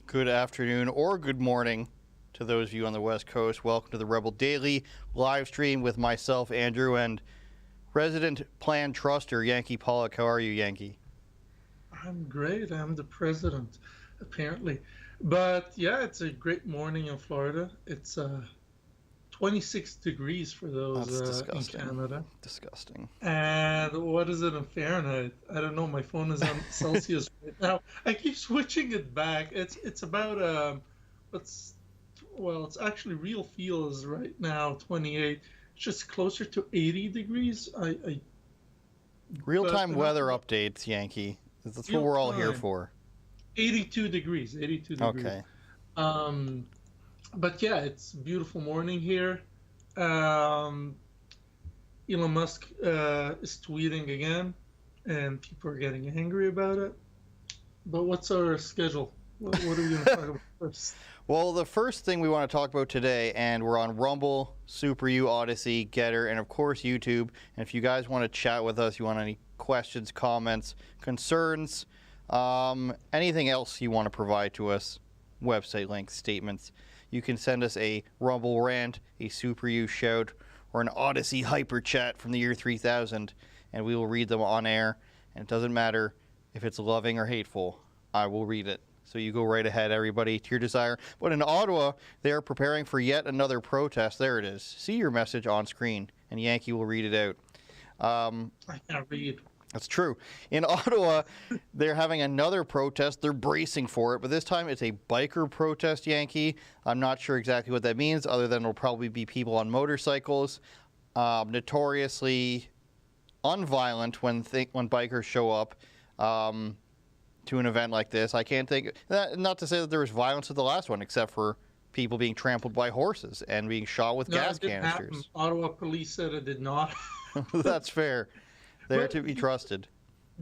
Good afternoon or good morning to those of you on the West Coast. Welcome to the Rebel Daily live stream with myself, Andrew, and resident plan truster, Yankee Pollock. How are you, Yankee? I'm great. I'm the president, apparently. But yeah, it's a great morning in Florida. It's 26 degrees for those in Canada. Disgusting. And what is it in Fahrenheit? I don't know. My phone is on Celsius right now. I keep switching it back. It's about it's actually real feel is right now 28. It's just closer to 80 degrees. Real-time weather updates, Yankee. That's what we're all here for. 82 degrees. 82 degrees. Okay. But yeah, it's a beautiful morning here. Elon Musk is tweeting again, and people are getting angry about it. But what's our schedule? What are we going to talk about first? Well, the first thing we want to talk about today, and we're on Rumble, Super U, Odyssey, Getter, and of course YouTube. And if you guys want to chat with us, you want any questions, comments, concerns, anything else you want to provide to us, website links, statements, you can send us a Rumble rant, a Super U shout, or an Odyssey hyper chat from the year 3000, and we will read them on air. And it doesn't matter if it's loving or hateful, I will read it. So you go right ahead, everybody, to your desire. But in Ottawa, they are preparing for yet another protest. There it is. See your message on screen, and Yankee will read it out. I can't read. That's true. In Ottawa, they're having another protest. They're bracing for it, but this time it's a biker protest, Yankee. I'm not sure exactly what that means, other than it'll probably be people on motorcycles, notoriously unviolent when bikers show up to an event like this. I can't think, not to say that there was violence at the last one, except for people being trampled by horses and being shot with gas canisters. Happen. Ottawa police said it did not. That's fair. They're to be trusted.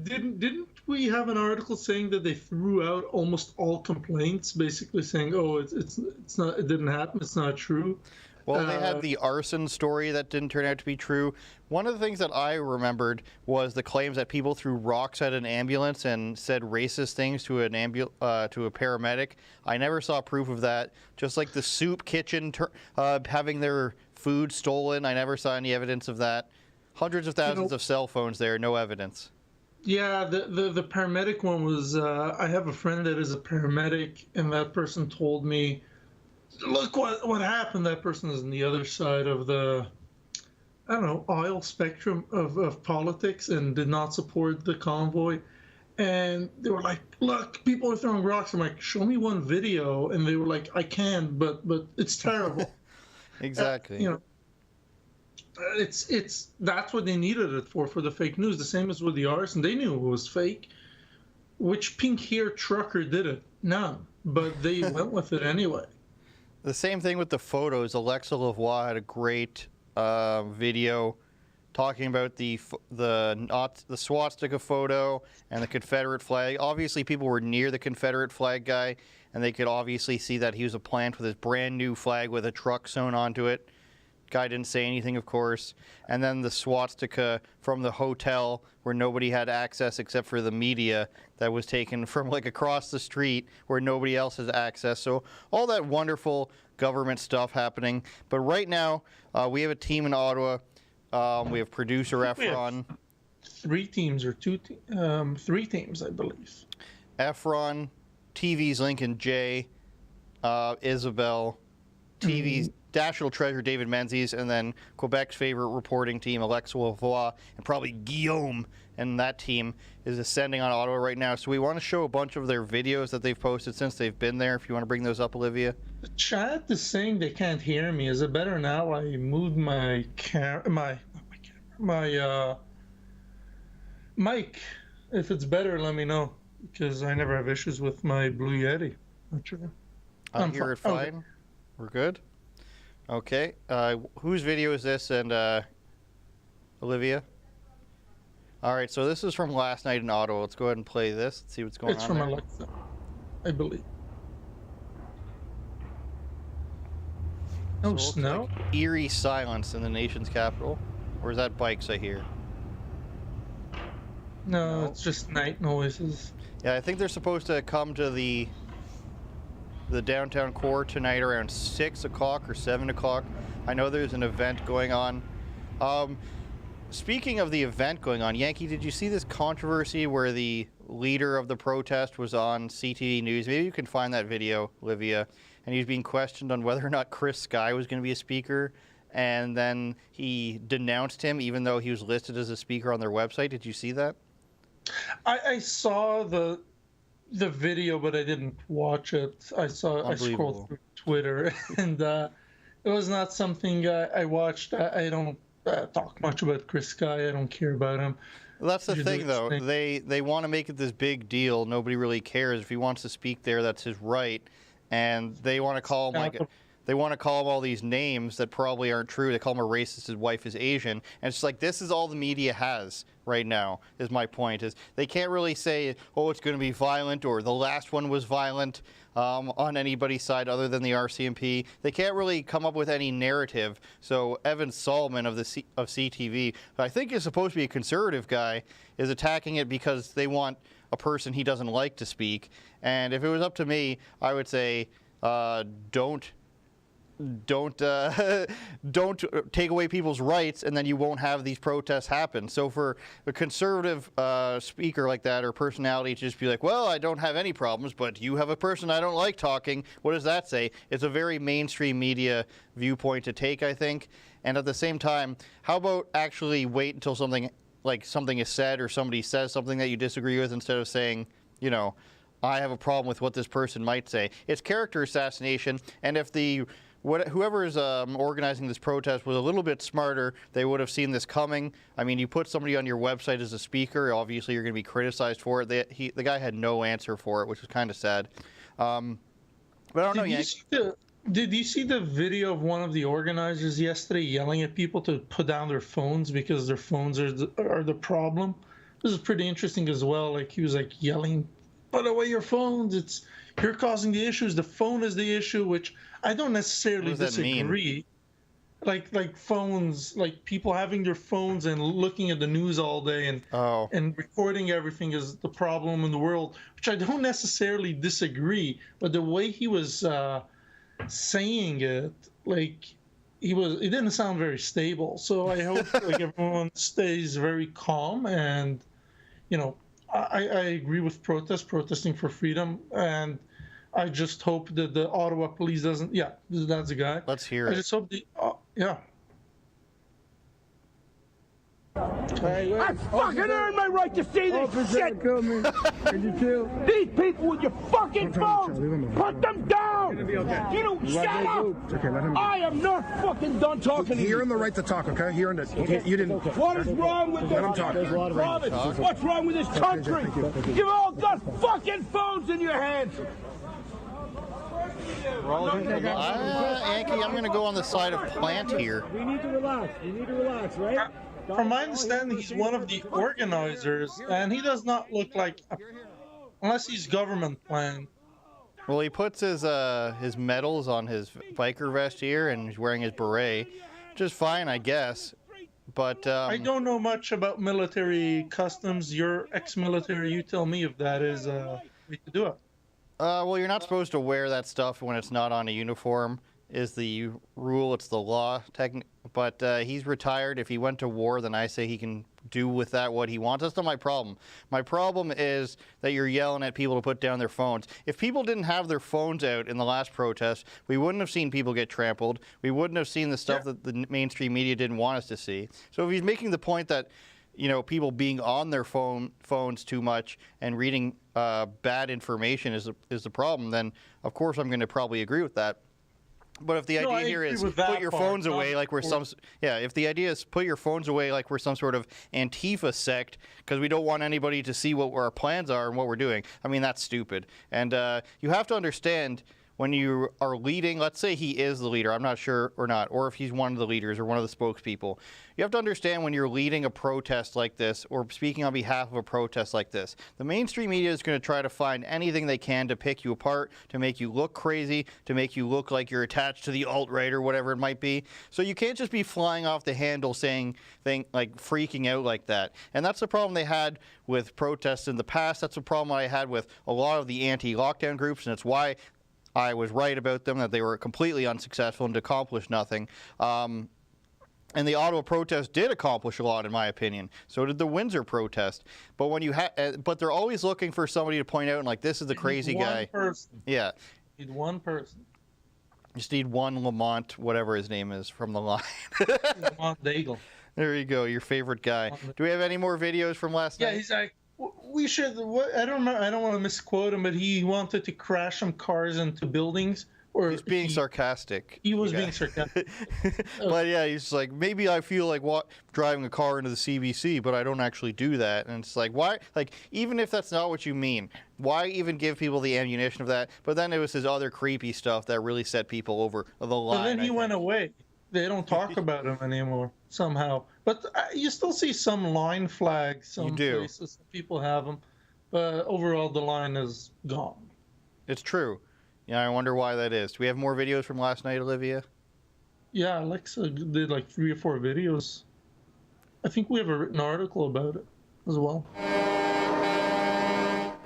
Didn't we have an article saying that they threw out almost all complaints, basically saying, "Oh, it's not, it didn't happen, it's not true." Well, they had the arson story that didn't turn out to be true. One of the things that I remembered was the claims that people threw rocks at an ambulance and said racist things to a paramedic. I never saw proof of that. Just like the soup kitchen having their food stolen, I never saw any evidence of that. Hundreds of thousands of cell phones there, no evidence. Yeah, the paramedic one was, I have a friend that is a paramedic, and that person told me, look what happened. That person is on the other side of the, I don't know, aisle spectrum of politics and did not support the convoy. And they were like, look, people are throwing rocks. I'm like, show me one video. And they were like, I can, but it's terrible. Exactly. It's that's what they needed it for the fake news. The same as with the arson. They knew it was fake. Which pink hair trucker did it? None. But they went with it anyway. The same thing with the photos. Alexa Lavoie had a great video talking about the swastika photo and the Confederate flag. Obviously, people were near the Confederate flag guy, and they could obviously see that he was a plant with his brand new flag with a truck sewn onto it. Guy didn't say anything, of course. And then the swastika from the hotel where nobody had access except for the media that was taken from like across the street where nobody else has access. So all that wonderful government stuff happening. But right now, we have a team in Ottawa. We have producer Efron. Three teams, I believe. Efron, TV's Lincoln J, Isabel, TV's National Treasure David Menzies, and then Quebec's favorite reporting team, Alexa Lavoie, and probably Guillaume, and that team is ascending on Ottawa right now. So we want to show a bunch of their videos that they've posted since they've been there, if you want to bring those up, Olivia. The chat is saying they can't hear me. Is it better now? I moved my mic. If it's better, let me know, because I never have issues with my Blue Yeti. Not sure. I hear it fine. Okay. We're good? Okay. Whose video is this? And Olivia? All right, so this is from last night in Ottawa. Let's go ahead and play this. Let's see what's going on. It's from Alexa, I believe. No snow? Like eerie silence in the nation's capital. Or is that bikes I hear? No, it's just night noises. Yeah, I think they're supposed to come to the the downtown core tonight around 6 o'clock or 7 o'clock. I know there's an event going on. Speaking of the event going on, Yankee, did you see this controversy where the leader of the protest was on CTV News? Maybe you can find that video, Olivia. And he was being questioned on whether or not Chris Sky was going to be a speaker. And then he denounced him, even though he was listed as a speaker on their website. Did you see that? I saw the video, but I didn't watch it. I scrolled through Twitter, and it was not something I watched. I don't talk much about Chris Sky. I don't care about him. Well, that's the thing, though. They want to make it this big deal. Nobody really cares. If he wants to speak there, that's his right. And they want to call him they want to call him all these names that probably aren't true. They call him a racist. His wife is Asian. And it's like, this is all the media has right now, is my point. Is they can't really say, oh, it's going to be violent, or the last one was violent on anybody's side other than the RCMP. They can't really come up with any narrative. So Evan Solomon of CTV, who I think is supposed to be a conservative guy, is attacking it because they want a person he doesn't like to speak. And if it was up to me, I would say, don't take away people's rights, and then you won't have these protests happen. So for a conservative speaker like that, or personality, to just be like, well, I don't have any problems, but you have a person I don't like talking, what does that say? It's a very mainstream media viewpoint to take, I think. And at the same time, how about actually wait until something is said, or somebody says something that you disagree with, instead of saying, you know, I have a problem with what this person might say. It's character assassination, and if whoever is organizing this protest was a little bit smarter, they would have seen this coming. I mean, you put somebody on your website as a speaker, obviously you're going to be criticized for it. The guy had no answer for it, which was kind of sad. But I don't know, Yank. Did you see the video of one of the organizers yesterday yelling at people to put down their phones because their phones are the problem? This is pretty interesting as well. Like, he was like yelling, put away your phones. You're causing the issues. The phone is the issue, which I don't necessarily disagree. Like phones, like people having their phones and looking at the news all day and recording everything is the problem in the world, which I don't necessarily disagree. But the way he was saying it, like, it didn't sound very stable. So I hope like everyone stays very calm, and you know, I agree with protesting for freedom, and I just hope that the Ottawa police doesn't. Yeah, that's the guy. Let's hear it. I just hope yeah. I fucking earned my right to see this shit! These people with your fucking phones! Put them down! You know, shut up! Okay, let him. I am not fucking done talking to you! He earned the right to talk, okay? He earned it. You didn't. What is wrong with Let him talk. this? What's wrong with this country? You've all got fucking phones in your hands! Yankee, I'm going to go on the side of Plant here. We need to relax, right? From my understanding, he's one of the organizers, and he does not look like, unless he's government planned. Well, he puts his medals on his biker vest here, and he's wearing his beret, which is fine, I guess. But I don't know much about military customs. You're ex-military. You tell me if that is a way to do it. Well, you're not supposed to wear that stuff when it's not on a uniform, is the rule. It's the law. But he's retired. If he went to war, then I say he can do with that what he wants. That's not my problem. My problem is that you're yelling at people to put down their phones. If people didn't have their phones out in the last protest, we wouldn't have seen people get trampled. We wouldn't have seen the stuff that the mainstream media didn't want us to see. So if he's making the point that, you know, people being on their phones too much and reading bad information is the problem, then of course I'm going to probably agree with that. But if the idea here is put your phones away like we're if the idea is put your phones away like we're some sort of Antifa sect because we don't want anybody to see what our plans are and what we're doing, I mean, that's stupid. And you have to understand, when you are leading, let's say he is the leader, I'm not sure or not, or if he's one of the leaders or one of the spokespeople, you have to understand when you're leading a protest like this or speaking on behalf of a protest like this, the mainstream media is going to try to find anything they can to pick you apart, to make you look crazy, to make you look like you're attached to the alt-right or whatever it might be. So you can't just be flying off the handle saying like freaking out like that. And that's the problem they had with protests in the past. That's the problem I had with a lot of the anti-lockdown groups, and it's why I was right about them, that they were completely unsuccessful and accomplished nothing. And the Ottawa protest did accomplish a lot, in my opinion. So did the Windsor protest. But when you but they're always looking for somebody to point out and like, this is the crazy guy. One person. Yeah. You need one person. Just need one Lamont, whatever his name is, from the line. Lamont Daigle. There you go, your favorite guy. Do we have any more videos from last night? Yeah, he's like, we should. I don't remember. I don't want to misquote him, but he wanted to crash some cars into buildings. Or he's being sarcastic. He was being sarcastic. But yeah, he's like, maybe I feel like driving a car into the CBC, but I don't actually do that. And it's like, why? Like, even if that's not what you mean, why even give people the ammunition of that? But then it was his other creepy stuff that really set people over the line. But then he went away. They don't talk about him anymore somehow. But you still see some line flags. Some places people have them, but overall the line is gone. It's true. Yeah, I wonder why that is. Do we have more videos from last night, Olivia? Yeah, Alexa did like 3 or 4 videos. I think we have a written article about it as well.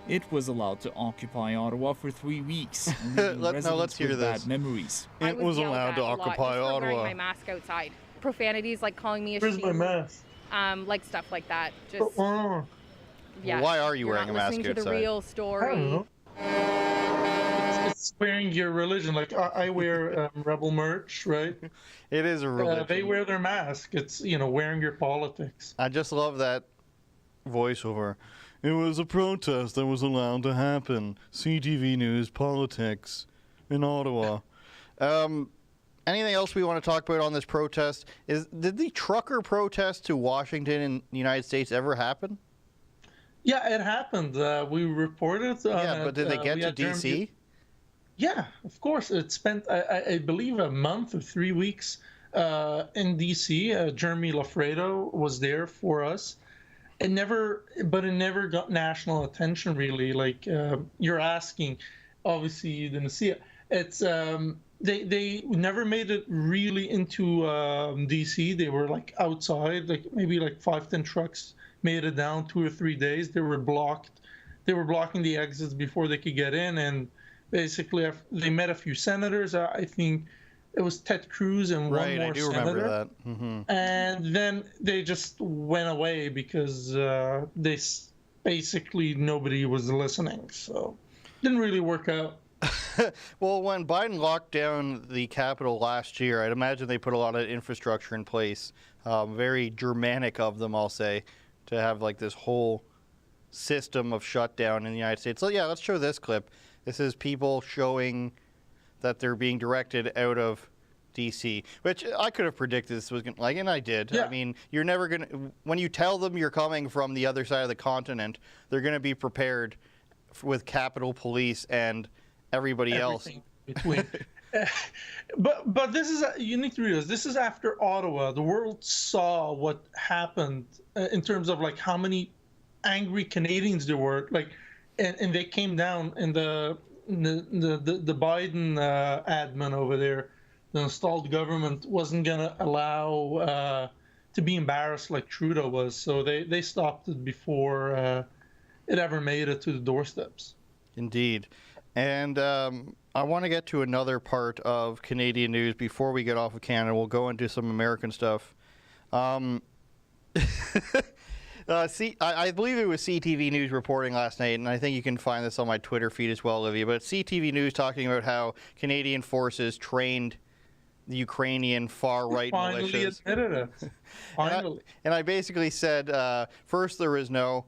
It was allowed to occupy Ottawa for 3 weeks. Let's hear this. Bad memories. It was allowed to occupy Ottawa. For wearing my mask outside. Profanities like calling me a Where's sheep. my mask? Like stuff like that. Just yeah. Why are you wearing a mask outside? Listening to the real story. I don't know. It's wearing your religion. Like I wear rebel merch, right? It is a religion. They wear their mask. It's wearing your politics. I just love that voiceover. It was a protest that was allowed to happen. CTV News politics in Ottawa. Anything else we want to talk about on this protest? Did the trucker protest to Washington in the United States ever happen? Yeah, it happened. We reported. But did they get to D.C.? Yeah, of course. It spent, I believe, a month or 3 weeks in D.C. Jeremy Lafredo was there for us. It never got national attention, really. Like you're asking, obviously you didn't see it. It's they never made it really into D.C. They were like outside, like maybe like 5-10 trucks made it down 2 or 3 days. They were blocked. They were blocking the exits before they could get in, and basically they met a few senators. I think it was Ted Cruz and one more senator. Remember that. Mm-hmm. And then they just went away because basically nobody was listening. So didn't really work out. Well, when Biden locked down the Capitol last year, I'd imagine they put a lot of infrastructure in place. Very Germanic of them, I'll say, to have like this whole system of shutdown in the United States. So yeah, let's show this clip. This is people showing that they're being directed out of D.C., which I could have predicted this was going to, and I did. Yeah. I mean, you're never going to, when you tell them you're coming from the other side of the continent, they're going to be prepared with Capitol Police and everybody else. Between. But this is, you need to realize, this is after Ottawa. The world saw what happened in terms of like how many angry Canadians there were, like, and they came down, and the Biden admin over there, the installed government, wasn't gonna allow to be embarrassed like Trudeau was, so they stopped it before it ever made it to the doorsteps. Indeed. And I want to get to another part of Canadian news before we get off of Canada. We'll go into some American stuff. I believe it was CTV News reporting last night, and I think you can find this on my Twitter feed as well, Olivia. But CTV News talking about how Canadian forces trained the Ukrainian far-right militias. Finally admitted it. Finally. And I basically said, first there was no...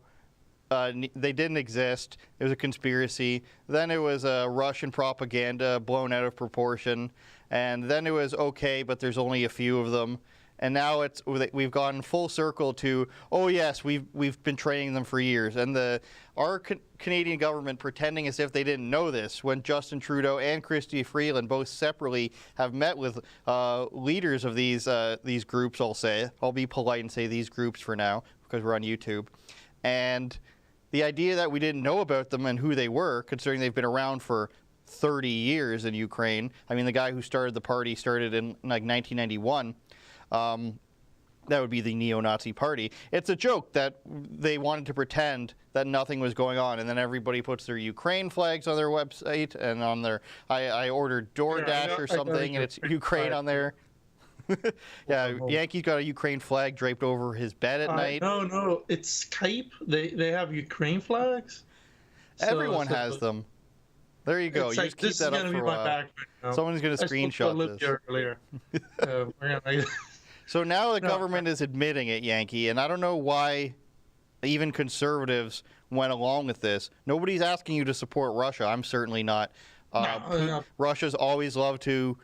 they didn't exist. It was a conspiracy. Then it was Russian propaganda blown out of proportion. And then it was okay, but there's only a few of them. And now we've gone full circle to, oh yes, we've been training them for years. And our Canadian government pretending as if they didn't know this when Justin Trudeau and Chrystia Freeland both separately have met with leaders of these groups, I'll say. I'll be polite and say these groups for now because we're on YouTube. And the idea that we didn't know about them and who they were, considering they've been around for 30 years in Ukraine. I mean, the guy who started the party started in like 1991. That would be the neo-Nazi party. It's a joke that they wanted to pretend that nothing was going on, and then everybody puts their Ukraine flags on their website and on their. I ordered DoorDash or something, and it's Ukraine on there. Yeah, Yankee's got a Ukraine flag draped over his bed at night. No, it's Skype. They have Ukraine flags. Everyone has them. There you go. You just keep that up for a while. Someone's going to screenshot this. Earlier. So now the government is admitting it, Yankee, and I don't know why even conservatives went along with this. Nobody's asking you to support Russia. I'm certainly not. No. Russia's always loved to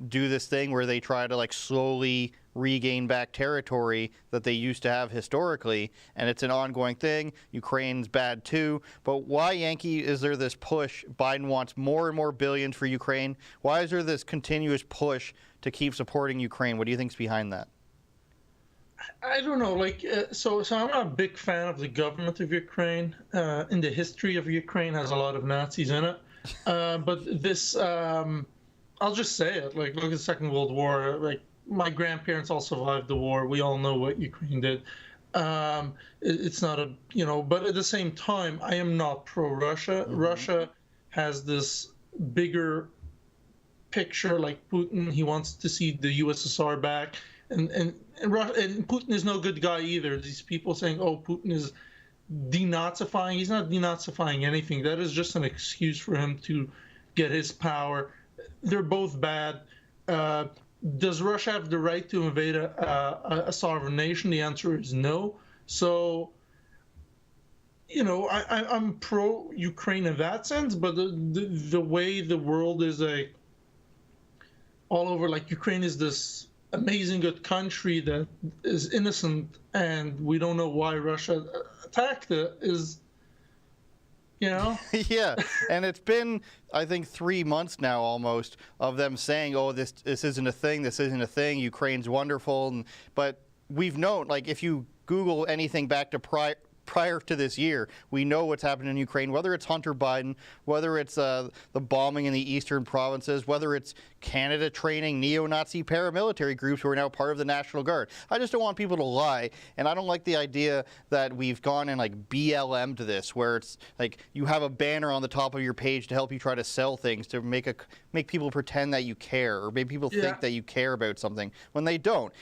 do this thing where they try to like slowly regain back territory that they used to have historically, and it's an ongoing thing. Ukraine's bad too, but why, Yankee, is there this push? Biden wants more and more billions for Ukraine. Why is there this continuous push to keep supporting Ukraine? What do you think's behind that? I don't know. So I'm not a big fan of the government of Ukraine. In the history of Ukraine has a lot of Nazis in it. But this, I'll just say it. Like, look at the Second World War. Like, my grandparents all survived the war. We all know what Ukraine did. It's not a, but at the same time, I am not pro-Russia. Mm-hmm. Russia has this bigger picture, like Putin. He wants to see the USSR back. And Putin is no good guy either. These people saying, oh, Putin is denazifying. He's not denazifying anything. That is just an excuse for him to get his power. They're both bad. Does Russia have the right to invade a sovereign nation? The answer is no. So, I'm pro-Ukraine in that sense, but the way the world is all over, like Ukraine is this amazing good country that is innocent, and we don't know why Russia attacked it, is, Yeah, and it's been, I think, 3 months now almost of them saying, oh, this isn't a thing, this isn't a thing, Ukraine's wonderful, but we've known, like, if you Google anything back to prior to this year, we know what's happened in Ukraine, whether it's Hunter Biden, whether it's the bombing in the eastern provinces, whether it's Canada training neo-Nazi paramilitary groups who are now part of the National Guard. I just don't want people to lie, and I don't like the idea that we've gone and like BLM to this, where it's like you have a banner on the top of your page to help you try to sell things, to make people pretend that you care, or make people think that you care about something when they don't.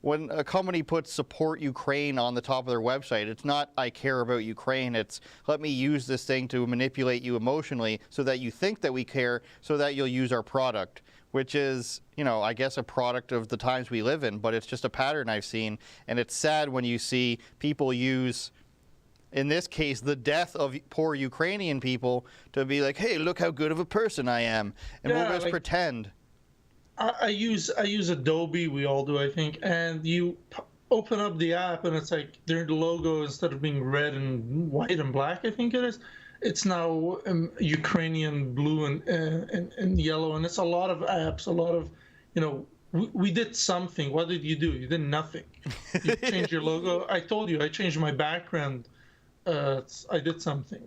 When a company puts support Ukraine on the top of their website, it's not I care about Ukraine, it's let me use this thing to manipulate you emotionally so that you think that we care, so that you'll use our product, which is, I guess a product of the times we live in, but it's just a pattern I've seen. And it's sad when you see people use, in this case, the death of poor Ukrainian people to be like, hey, look how good of a person I am. And we'll just pretend. I use Adobe, we all do, I think, and you open up the app and it's like their logo, instead of being red and white and black, I think it is, it's now Ukrainian blue and yellow, and it's a lot of apps, a lot of, we did something. What did you do? You did nothing. You changed your logo. I told you, I changed my background. I did something.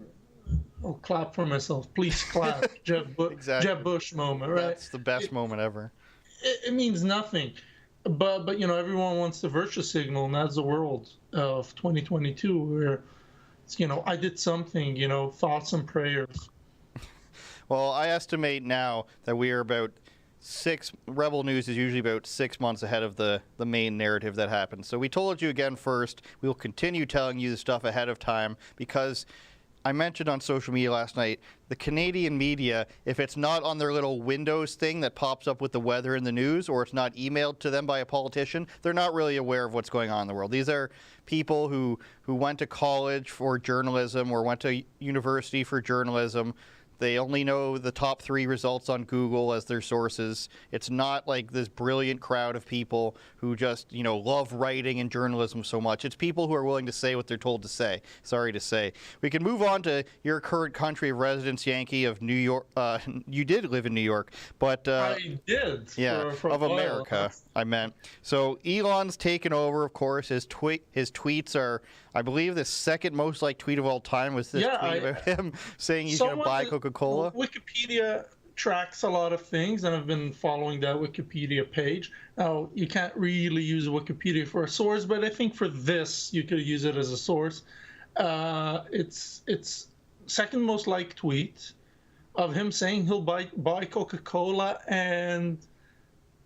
I'll clap for myself. Please clap. Jeb Bush moment, right? That's the best moment ever. It means nothing. But everyone wants the virtue signal, and that's the world of 2022, where it's, I did something, thoughts and prayers. Well, I estimate now that we are about Rebel News is usually about 6 months ahead of the main narrative that happens. So we told you again first. We will continue telling you the stuff ahead of time, because I mentioned on social media last night, the Canadian media, if it's not on their little Windows thing that pops up with the weather and the news, or it's not emailed to them by a politician, they're not really aware of what's going on in the world. These are people who went to college for journalism or went to university for journalism. They only know the top 3 results on Google as their sources. It's not like this brilliant crowd of people who just, love writing and journalism so much. It's people who are willing to say what they're told to say. Sorry to say. We can move on to your current country of residence, Yankee, of New York. You did live in New York, but I did. Yeah, for of America, I meant. So Elon's taken over, of course. His tweets are, I believe, the second most liked tweet of all time was this tweet about him saying he's going to buy Coca-Cola. Wikipedia tracks a lot of things, and I've been following that Wikipedia page. Now, you can't really use Wikipedia for a source, but I think for this, you could use it as a source. It's second most liked tweet of him saying he'll buy Coca-Cola and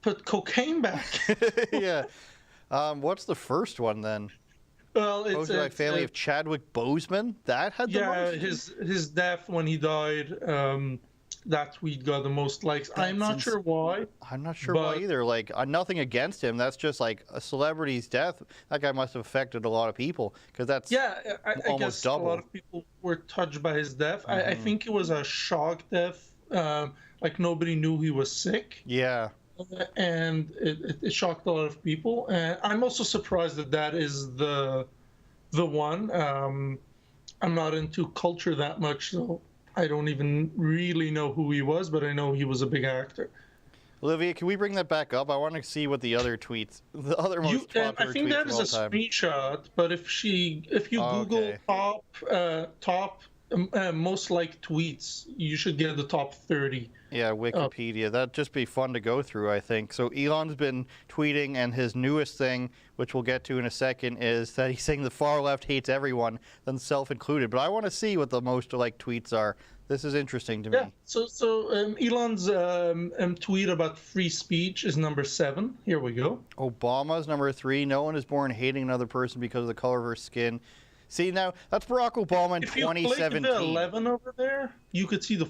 put cocaine back. Yeah. What's the first one then? Well, it's by family of Chadwick Boseman. That had the most? his death when he died. That tweet got the most likes. I'm not sure why. I'm not sure why either. Like, nothing against him. That's just like a celebrity's death. That guy must have affected a lot of people because that's I guess double. A lot of people were touched by his death. I think it was a shock death. Like nobody knew he was sick. Yeah. And it shocked a lot of people. And I'm also surprised that is the one. I'm not into culture that much, so I don't even really know who he was, but I know he was a big actor. Olivia, can we bring that back up? I want to see what the other most popular tweets I think that is a time. screenshot, but if you Google top most liked tweets, you should get the top 30. Yeah, Wikipedia. That'd just be fun to go through, I think. So Elon's been tweeting, and his newest thing, which we'll get to in a second, is that he's saying the far left hates everyone, themselves included. But I want to see what the most liked tweets are. This is interesting to me. Yeah. So Elon's tweet about free speech is number 7. Here we go. Obama's number 3. No one is born hating another person because of the color of her skin. See, now, that's Barack Obama in 2017. If you click the 11 over there, you could see the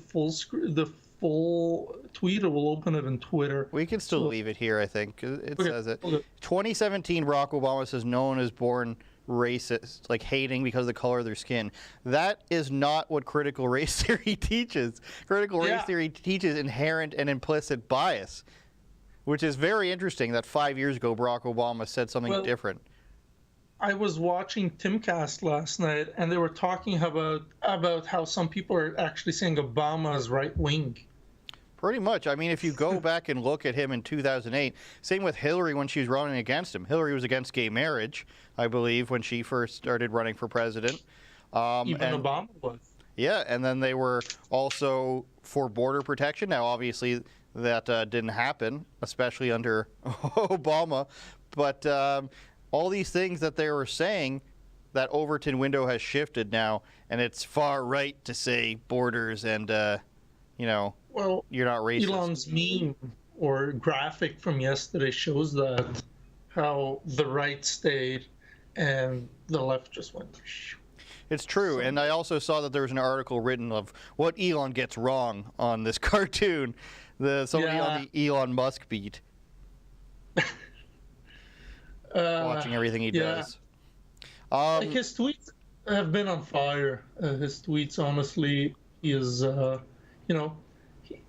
full tweet. It will open it in Twitter. We can still leave it here, I think. It says it. 2017, Barack Obama says no one is born racist, like hating because of the color of their skin. That is not what critical race theory teaches. Critical race theory teaches inherent and implicit bias, which is very interesting that 5 years ago Barack Obama said something different. I was watching Timcast last night, and they were talking about how some people are actually saying Obama is right wing. Pretty much. I mean, if you go back and look at him in 2008, same with Hillary when she was running against him. Hillary was against gay marriage, I believe, when she first started running for president. Even Obama was. Yeah, and then they were also for border protection. Now, obviously, that didn't happen, especially under Obama. But all these things that they were saying, that Overton window has shifted now, and it's far right to say borders and, you're not racist. Elon's meme or graphic from yesterday shows that how the right stayed and the left just went. It's true, and I also saw that there was an article written of what Elon gets wrong on this cartoon. Somebody on the Elon Musk beat. Watching everything he does. Like his tweets have been on fire. His tweets, honestly, is, and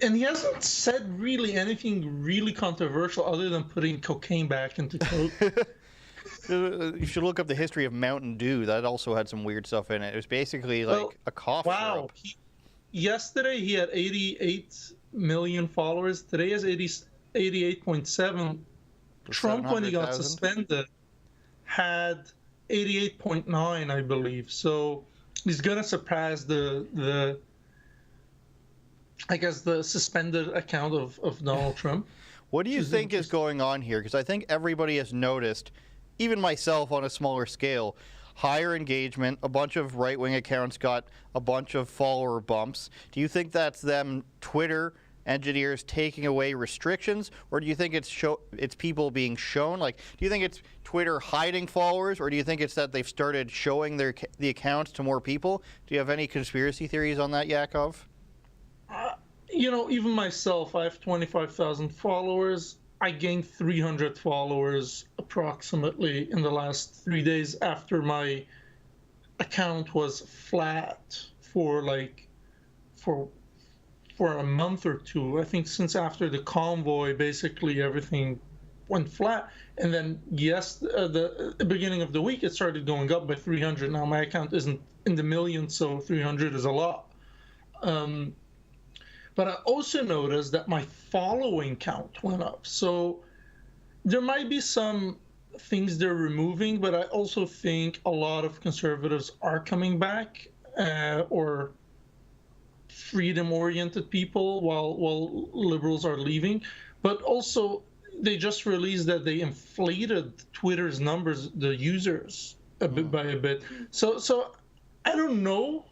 he hasn't said really anything really controversial other than putting cocaine back into Coke. You should look up the history of Mountain Dew. That also had some weird stuff in it. It was basically like a cough syrup. Yesterday he had 88 million followers. Today he has 88.7. Trump, when he got suspended, had 88.9, I believe. So he's gonna surpass the suspended account of Donald Trump. What do you think is going on here? Because I think everybody has noticed, even myself on a smaller scale, higher engagement. A bunch of right-wing accounts got a bunch of follower bumps. Do you think that's them, Twitter engineers, taking away restrictions, or do you think it's people being shown? Like, do you think it's Twitter hiding followers, or do you think it's that they've started showing the accounts to more people? Do you have any conspiracy theories on that, Yakov? Even myself, I have 25,000 followers. I gained 300 followers approximately in the last 3 days after my account was flat for a month or two. I think since after the convoy, basically everything went flat. And then, the beginning of the week, it started going up by 300. Now my account isn't in the millions, so 300 is a lot. But I also noticed that my following count went up. So there might be some things they're removing, but I also think a lot of conservatives are coming back or freedom-oriented people, while liberals are leaving. But also, they just released that they inflated Twitter's numbers, the users, by a bit. So I don't know,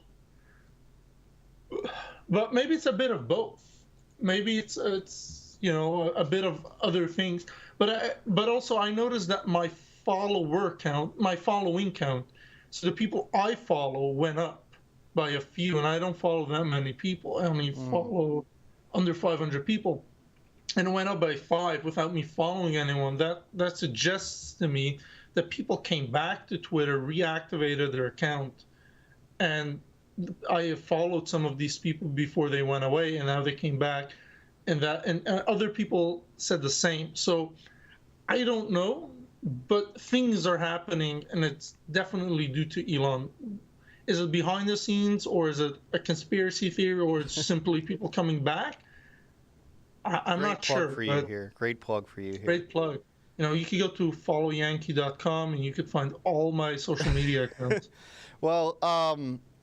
but maybe it's a bit of both. Maybe it's a bit of other things. But also I noticed that my following count, so the people I follow went up by a few, and I don't follow that many people. I only follow under 500 people, and it went up by 5 without me following anyone. That suggests to me that people came back to Twitter, reactivated their account, and I have followed some of these people before they went away, and now they came back, and other people said the same. So I don't know, but things are happening, and it's definitely due to Elon. Is it behind the scenes, or is it a conspiracy theory, or it's simply people coming back? I'm not sure. Great plug for you here. Great plug. You could go to followyankee.com and you could find all my social media accounts. Well,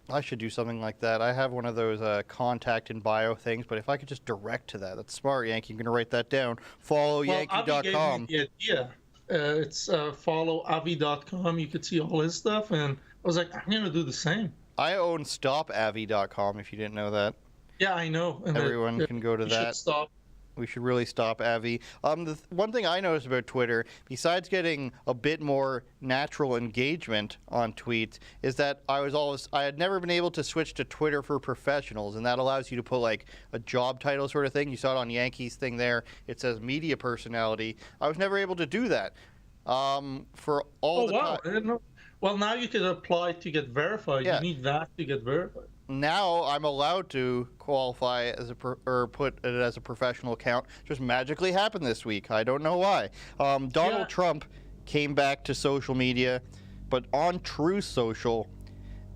I should do something like that. I have one of those contact and bio things, but if I could just direct to that, that's smart, Yankee. I'm going to write that down. Followyankee.com. Yeah, it's followavi.com. You could see all his stuff, and I was like, I'm going to do the same. I own stopavi.com, if you didn't know that. Yeah, I know. And everyone can go to that. We should really stop Avi. The one thing I noticed about Twitter, besides getting a bit more natural engagement on tweets, is that I had never been able to switch to Twitter for professionals, and that allows you to put like a job title sort of thing. You saw it on Yankees thing there. It says media personality. I was never able to do that. For all the time. I didn't know. Well, now you can apply to get verified. Yeah. You need that to get verified. Now I'm allowed to qualify as or put it as a professional account. Just magically happened this week. I don't know why. Donald Trump came back to social media, but on Truth Social.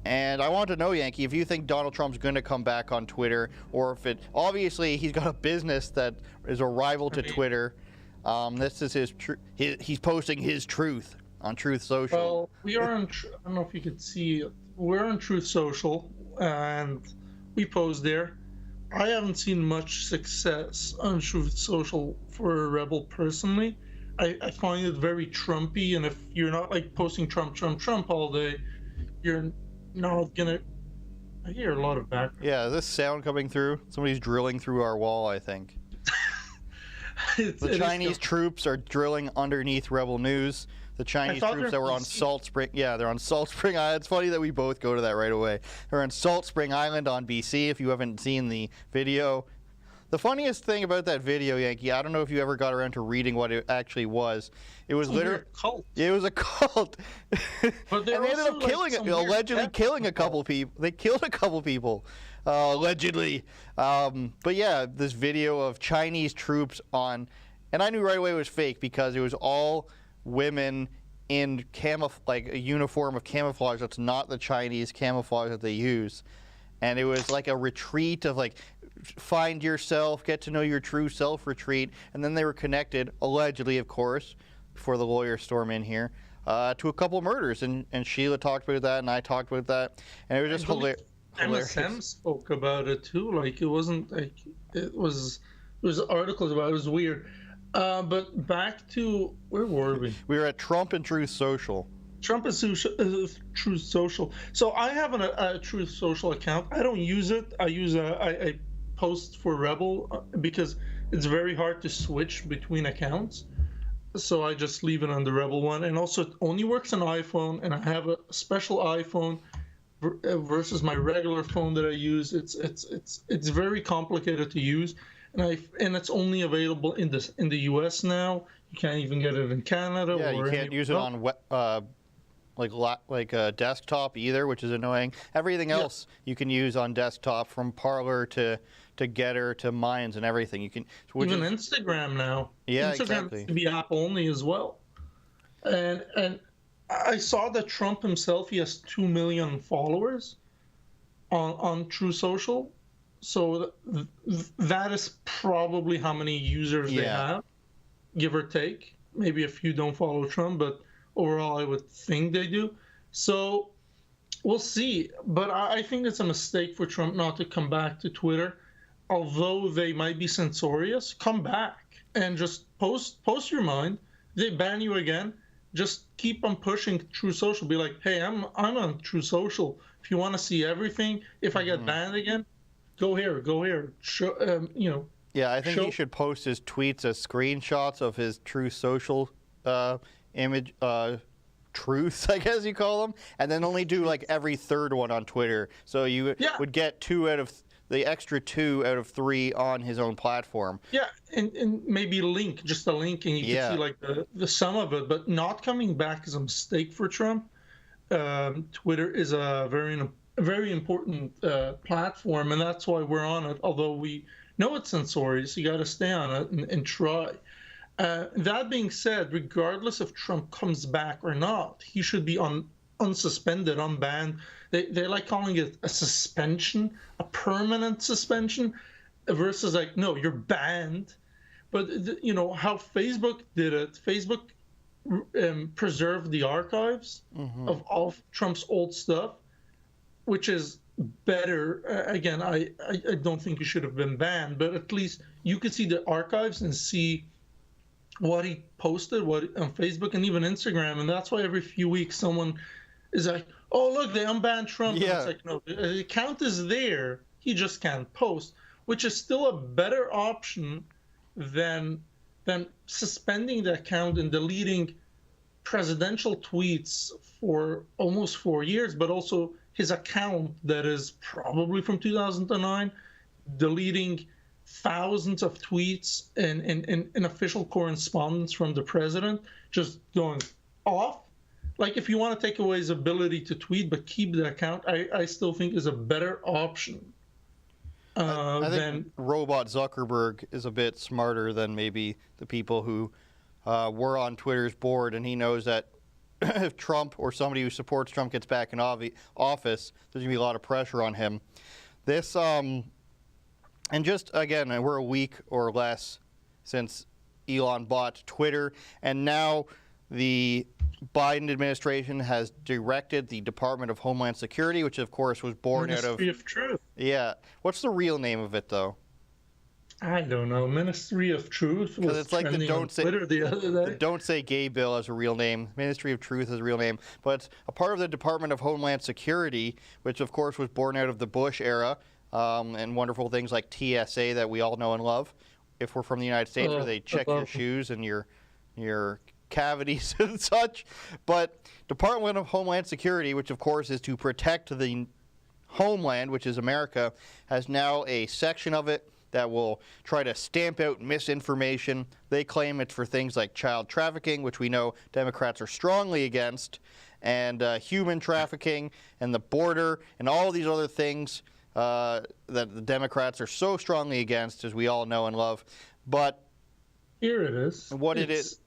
And I want to know, Yankee, if you think Donald Trump's going to come back on Twitter, or if obviously he's got a business that is a rival to Twitter. This is he's posting his truth on Truth Social. Well, we are on. I don't know if you could see. We're on Truth Social. And we post there. I haven't seen much success on Truth Social for a rebel personally. I find it very Trumpy, and if you're not like posting Trump all day, you're not gonna. I hear a lot of background. Yeah, is this sound coming through? Somebody's drilling through our wall, I think. The Chinese troops are drilling underneath Rebel News. The Chinese troops that were on Salt Spring, they're on Salt Spring Island. It's funny that we both go to that right away. They're on Salt Spring Island on BC, if you haven't seen the video. The funniest thing about that video, Yankee, I don't know if you ever got around to reading what it actually was. It was literally a cult. It was a cult. But they ended up allegedly killing a couple people. They killed a couple people, allegedly. But yeah, this video of Chinese troops on, and I knew right away it was fake because it was all women in like a uniform of camouflage that's not the Chinese camouflage that they use. And it was like a retreat of like, find yourself, get to know your true self retreat. And then they were connected, allegedly, of course, before the lawyers storm in here, to a couple murders. And Sheila talked about that, and I talked about that. And it was just hilarious. MSM spoke about it too. Like, it wasn't like, it was articles about it. It was weird. But back to, where were we? We were at Trump and Truth Social. Trump is Truth Social. So I have a Truth Social account. I don't use it. I post for Rebel because it's very hard to switch between accounts. So I just leave it on the Rebel one. And also it only works on iPhone, and I have a special iPhone versus my regular phone that I use. It's very complicated to use. And it's only available in the U.S. now. You can't even get it in Canada. Yeah, you can't use it on like a desktop either, which is annoying. Everything else you can use on desktop, from Parler to Getter to Minds and everything. You can even Instagram now. Yeah, Instagram exactly. can be app only as well. And I saw that Trump himself, he has 2 million followers on True Social. So that is probably how many users they have, give or take. Maybe a few don't follow Trump, but overall I would think they do. So We'll see, but I think it's a mistake for Trump not to come back to Twitter. Although they might be censorious, come back and just post your mind. They ban you again, just keep on pushing True Social. Be like, hey, I'm on True Social. If you want to see everything, if I get banned again, go here. Show, Yeah, I think he should post his tweets as screenshots of his True Social image. Truths, I guess you call them, and then only do like every third one on Twitter. So you would get the extra 2 out of 3 on his own platform. Yeah, and maybe just a link, and you can see like the sum of it. But not coming back is a mistake for Trump. Twitter is a very important platform, and that's why we're on it. Although we know it's censorious, you got to stay on it and try. That being said, regardless if Trump comes back or not, he should be unsuspended, unbanned. They like calling it a suspension, a permanent suspension, versus like, no, you're banned. But how Facebook did it. Facebook preserved the archives of all of Trump's old stuff, which is better. Again, I don't think he should have been banned, but at least you could see the archives and see what he posted, on Facebook and even Instagram. And that's why every few weeks someone is like, oh, look, they unbanned Trump. Yeah. And it's like, no, the account is there. He just can't post, which is still a better option than suspending the account and deleting presidential tweets for almost 4 years, but also his account that is probably from 2009, deleting thousands of tweets and official correspondence from the president, just going off. Like, if you want to take away his ability to tweet but keep the account, I still think is a better option. I think Robot Zuckerberg is a bit smarter than maybe the people who were on Twitter's board, and he knows that if Trump or somebody who supports Trump gets back in office, there's going to be a lot of pressure on him. This, and just, again, we're a week or less since Elon bought Twitter, and now the Biden administration has directed the Department of Homeland Security, which of course was born out of... Ministry of Truth. Yeah. What's the real name of it, though? I don't know. Ministry of Truth was it's like trending on Twitter the other day. Don't Say Gay bill as a real name. Ministry of Truth is a real name. But it's a part of the Department of Homeland Security, which of course was born out of the Bush era, and wonderful things like TSA that we all know and love. If we're from the United States, where they check your shoes and your cavities and such. But Department of Homeland Security, which of course is to protect the homeland, which is America, has now a section of it that will try to stamp out misinformation. They claim it's for things like child trafficking, which we know Democrats are strongly against, and human trafficking and the border and all these other things that the Democrats are so strongly against, as we all know and love. But here it is.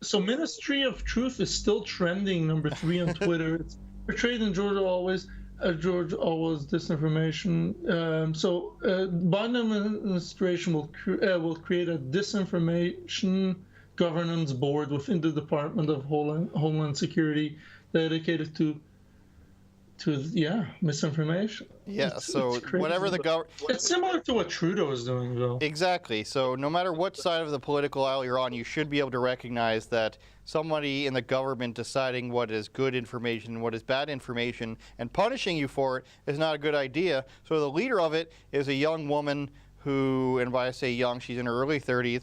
So Ministry of Truth is still trending number 3 on Twitter. It's portrayed in George Orwell's disinformation. Biden administration will create a disinformation governance board within the Department of Homeland Security dedicated to misinformation. Yeah, it's whatever the government... It's similar to what Trudeau is doing, though. Exactly. So no matter what side of the political aisle you're on, you should be able to recognize that somebody in the government deciding what is good information and what is bad information and punishing you for it is not a good idea. So the leader of it is a young woman who, and by I say young, she's in her early 30s.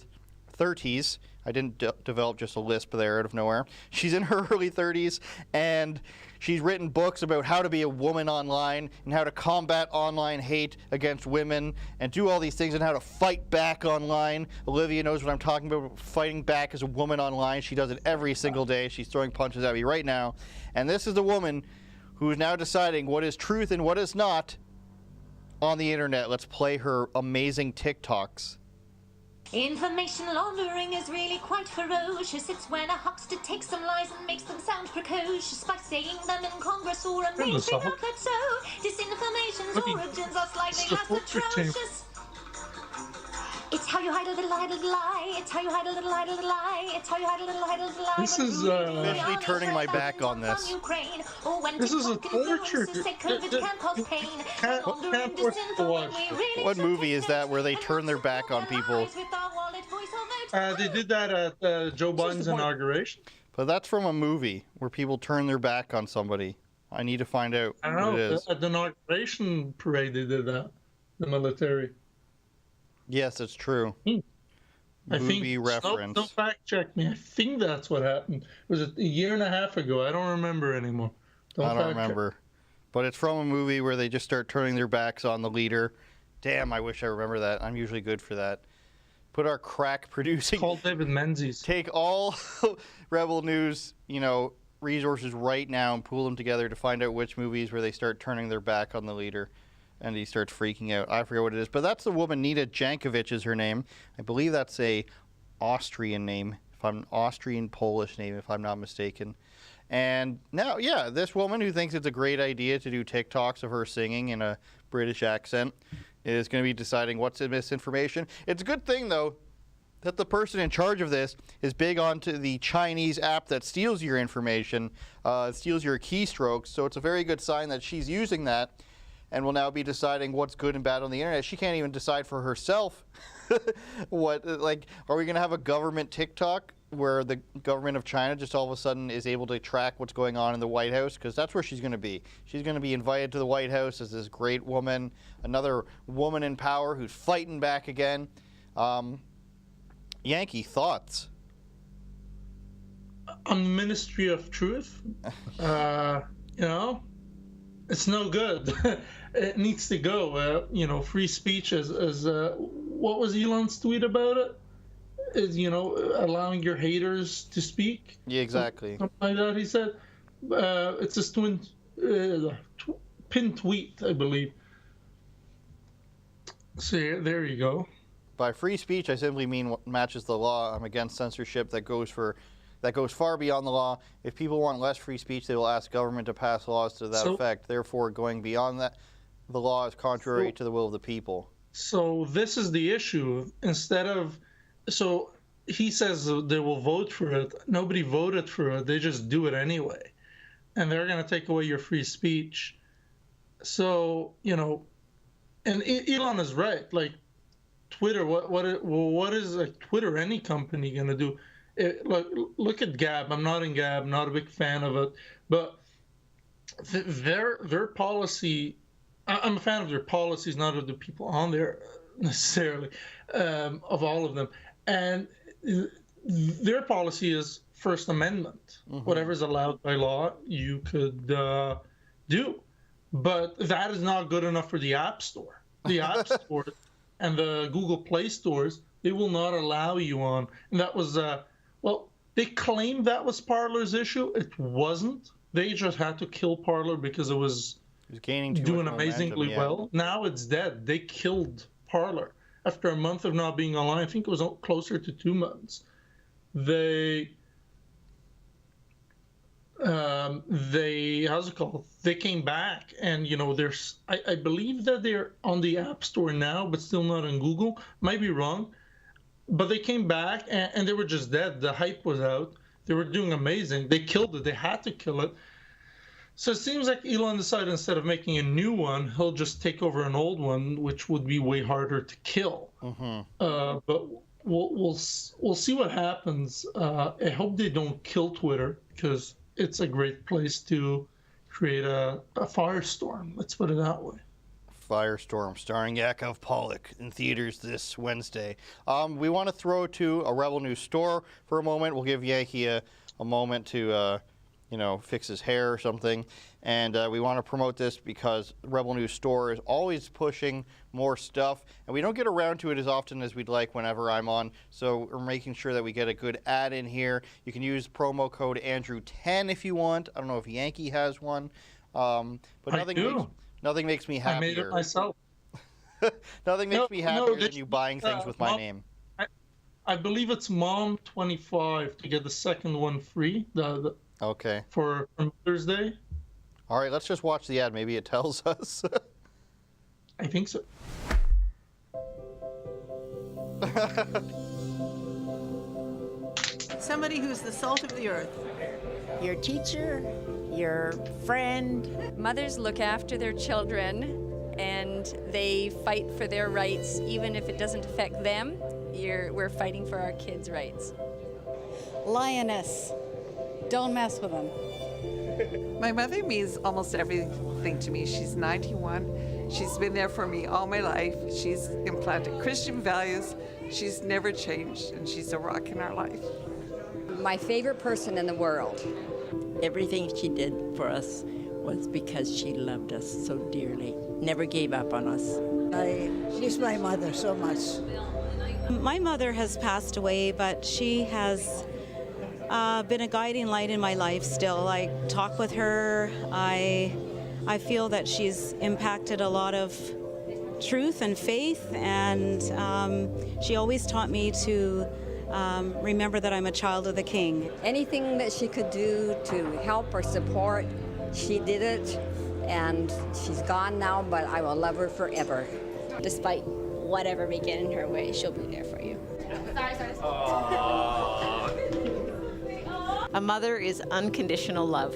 I didn't develop just a lisp there out of nowhere. She's in her early 30s, and she's written books about how to be a woman online and how to combat online hate against women and do all these things and how to fight back online. Olivia knows what I'm talking about, fighting back as a woman online. She does it every single day. She's throwing punches at me right now. And this is the woman who is now deciding what is truth and what is not on the internet. Let's play her amazing TikToks. Information laundering is really quite ferocious. It's when a huckster takes some lies and makes them sound precocious by saying them in Congress or a mainstream outlet. So disinformation's origins are slightly less atrocious. It's how you hide a little lie. It's how you hide a little lie. It's how you hide a little lie. This is Officially turning my back on this. This is a torture. Can't watch to watch. What movie is that where they turn their back on people? They did that at Joe Biden's inauguration. But that's from a movie where people turn their back on somebody. I need to find out I what don't it know. is. At the inauguration parade, they did that. The military. Yes, it's true. I think. Movie reference. Don't fact check me. I think that's what happened. Was it a year and a half ago? I don't remember anymore. I don't remember. But it's from a movie where they just start turning their backs on the leader. Damn, I wish I remember that. I'm usually good for that. Put our crack producing. Call David Menzies. Take all Rebel News, resources right now and pool them together to find out which movies where they start turning their back on the leader and he starts freaking out. I forget what it is, but that's the woman. Nita Jankovic is her name. I believe that's a Austrian name, Austrian-Polish name, if I'm not mistaken. And now, this woman who thinks it's a great idea to do TikToks of her singing in a British accent is going to be deciding what's misinformation. It's a good thing, though, that the person in charge of this is big onto the Chinese app that steals your information, steals your keystrokes. So it's a very good sign that she's using that and will now be deciding what's good and bad on the internet. She can't even decide for herself are we going to have a government TikTok where the government of China just all of a sudden is able to track what's going on in the White House? Because that's where she's going to be. She's going to be invited to the White House as this great woman, another woman in power who's fighting back again. Yankee, thoughts? On the Ministry of Truth, it's no good. It needs to go. Free speech is what was Elon's tweet about it? Is allowing your haters to speak. Yeah, exactly. Something like that. He said it's a pinned tweet, I believe. So there you go. By free speech, I simply mean what matches the law. I'm against censorship that goes far beyond the law. If people want less free speech, they will ask government to pass laws to that effect. Therefore, going beyond that, the law is contrary to the will of the people. So this is the issue. So he says they will vote for it. Nobody voted for it. They just do it anyway. And they're going to take away your free speech. So, and Elon is right. Like, Twitter, what is Twitter, any company, going to do? Look at Gab. I'm not in Gab, not a big fan of it. But their policy, I'm a fan of their policies, not of the people on there necessarily, of all of them. And their policy is First Amendment. Mm-hmm. Whatever's allowed by law, you could do. But that is not good enough for the App Store. The App Store and the Google Play stores, they will not allow you on. And that was, they claimed that was Parler's issue. It wasn't. They just had to kill Parler because it was doing amazingly well. Now it's dead. They killed Parler. After a month of not being online, I think it was closer to 2 months. They how's it called? They came back, and there's I believe that they're on the App Store now, but still not on Google. Might be wrong, but they came back and they were just dead. The hype was out. They were doing amazing. They killed it. They had to kill it. So it seems like Elon decided instead of making a new one, he'll just take over an old one, which would be way harder to kill. Mm-hmm. But we'll see what happens. I hope they don't kill Twitter, because it's a great place to create a firestorm. Let's put it that way. Firestorm, starring Yakov Pollock, in theaters this Wednesday. We want to throw to a Rebel News store for a moment. We'll give Yankee a moment to fix his hair or something. And we want to promote this because Rebel News Store is always pushing more stuff, and we don't get around to it as often as we'd like whenever I'm on. So we're making sure that we get a good ad in here. You can use promo code Andrew10 if you want. I don't know if Yankee has one, but nothing makes me happier. I made it myself. Nothing makes me happier than you buying things with my name. I believe it's Mom25 to get the second one free. Okay. For Mother's Day. All right, let's just watch the ad. Maybe it tells us. I think so. Somebody who's the salt of the earth. Your teacher, your friend. Mothers look after their children and they fight for their rights, even if it doesn't affect them. We're fighting for our kids' rights. Lioness. Don't mess with them. My mother means almost everything to me. She's 91. She's been there for me all my life. She's implanted Christian values. She's never changed, and she's a rock in our life. My favorite person in the world. Everything she did for us was because she loved us so dearly. Never gave up on us. She's my mother so much. My mother has passed away, but she has been a guiding light in my life still. I talk with her. I feel that she's impacted a lot of truth and faith, and she always taught me to remember that I'm a child of the King. Anything that she could do to help or support, she did it, and she's gone now, but I will love her forever. Despite whatever may get in her way, she'll be there for you. Sorry. A mother is unconditional love.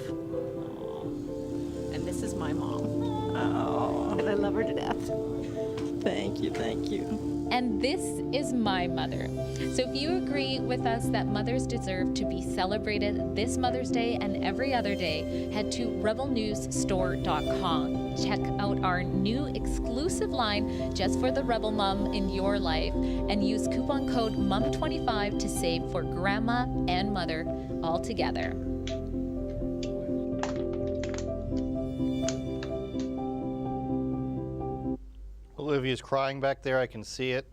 And this is my mom. Oh, and I love her to death. Thank you, thank you. And this is my mother. So if you agree with us that mothers deserve to be celebrated this Mother's Day and every other day, head to rebelnewsstore.com. Check out our new exclusive line just for the Rebel Mom in your life and use coupon code MOM25 to save for grandma and mother all together. Olivia's crying back there. I can see it.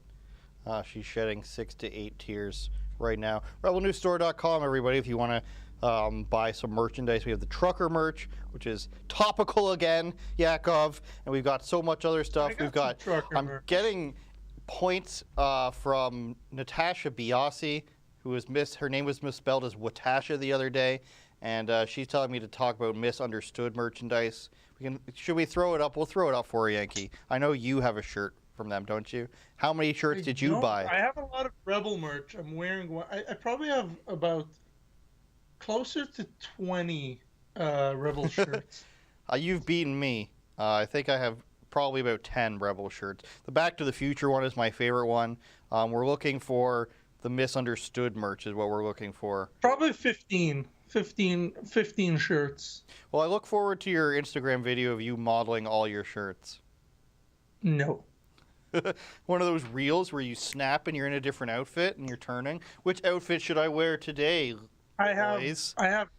She's shedding 6 to 8 tears right now. RebelNewsStore.com, everybody, if you want to buy some merchandise. We have the trucker merch, which is topical again, Yakov, and we've got so much other stuff. I'm getting points from Natasha Biasi, her name was misspelled as Watasha the other day, and she's telling me to talk about misunderstood merchandise. Should we throw it up? We'll throw it up for you, Yankee. I know you have a shirt from them, don't you? How many shirts did you buy? I have a lot of Rebel merch. I'm wearing one. I probably have about closer to 20 Rebel shirts. You've beaten me. I think I have probably about 10 Rebel shirts. The Back to the Future one is my favorite one. We're looking for the misunderstood merch is what we're looking for. Probably 15 shirts. Well, I look forward to your Instagram video of you modeling all your shirts. No. One of those reels where you snap and you're in a different outfit and you're turning. Which outfit should I wear today, boys? I have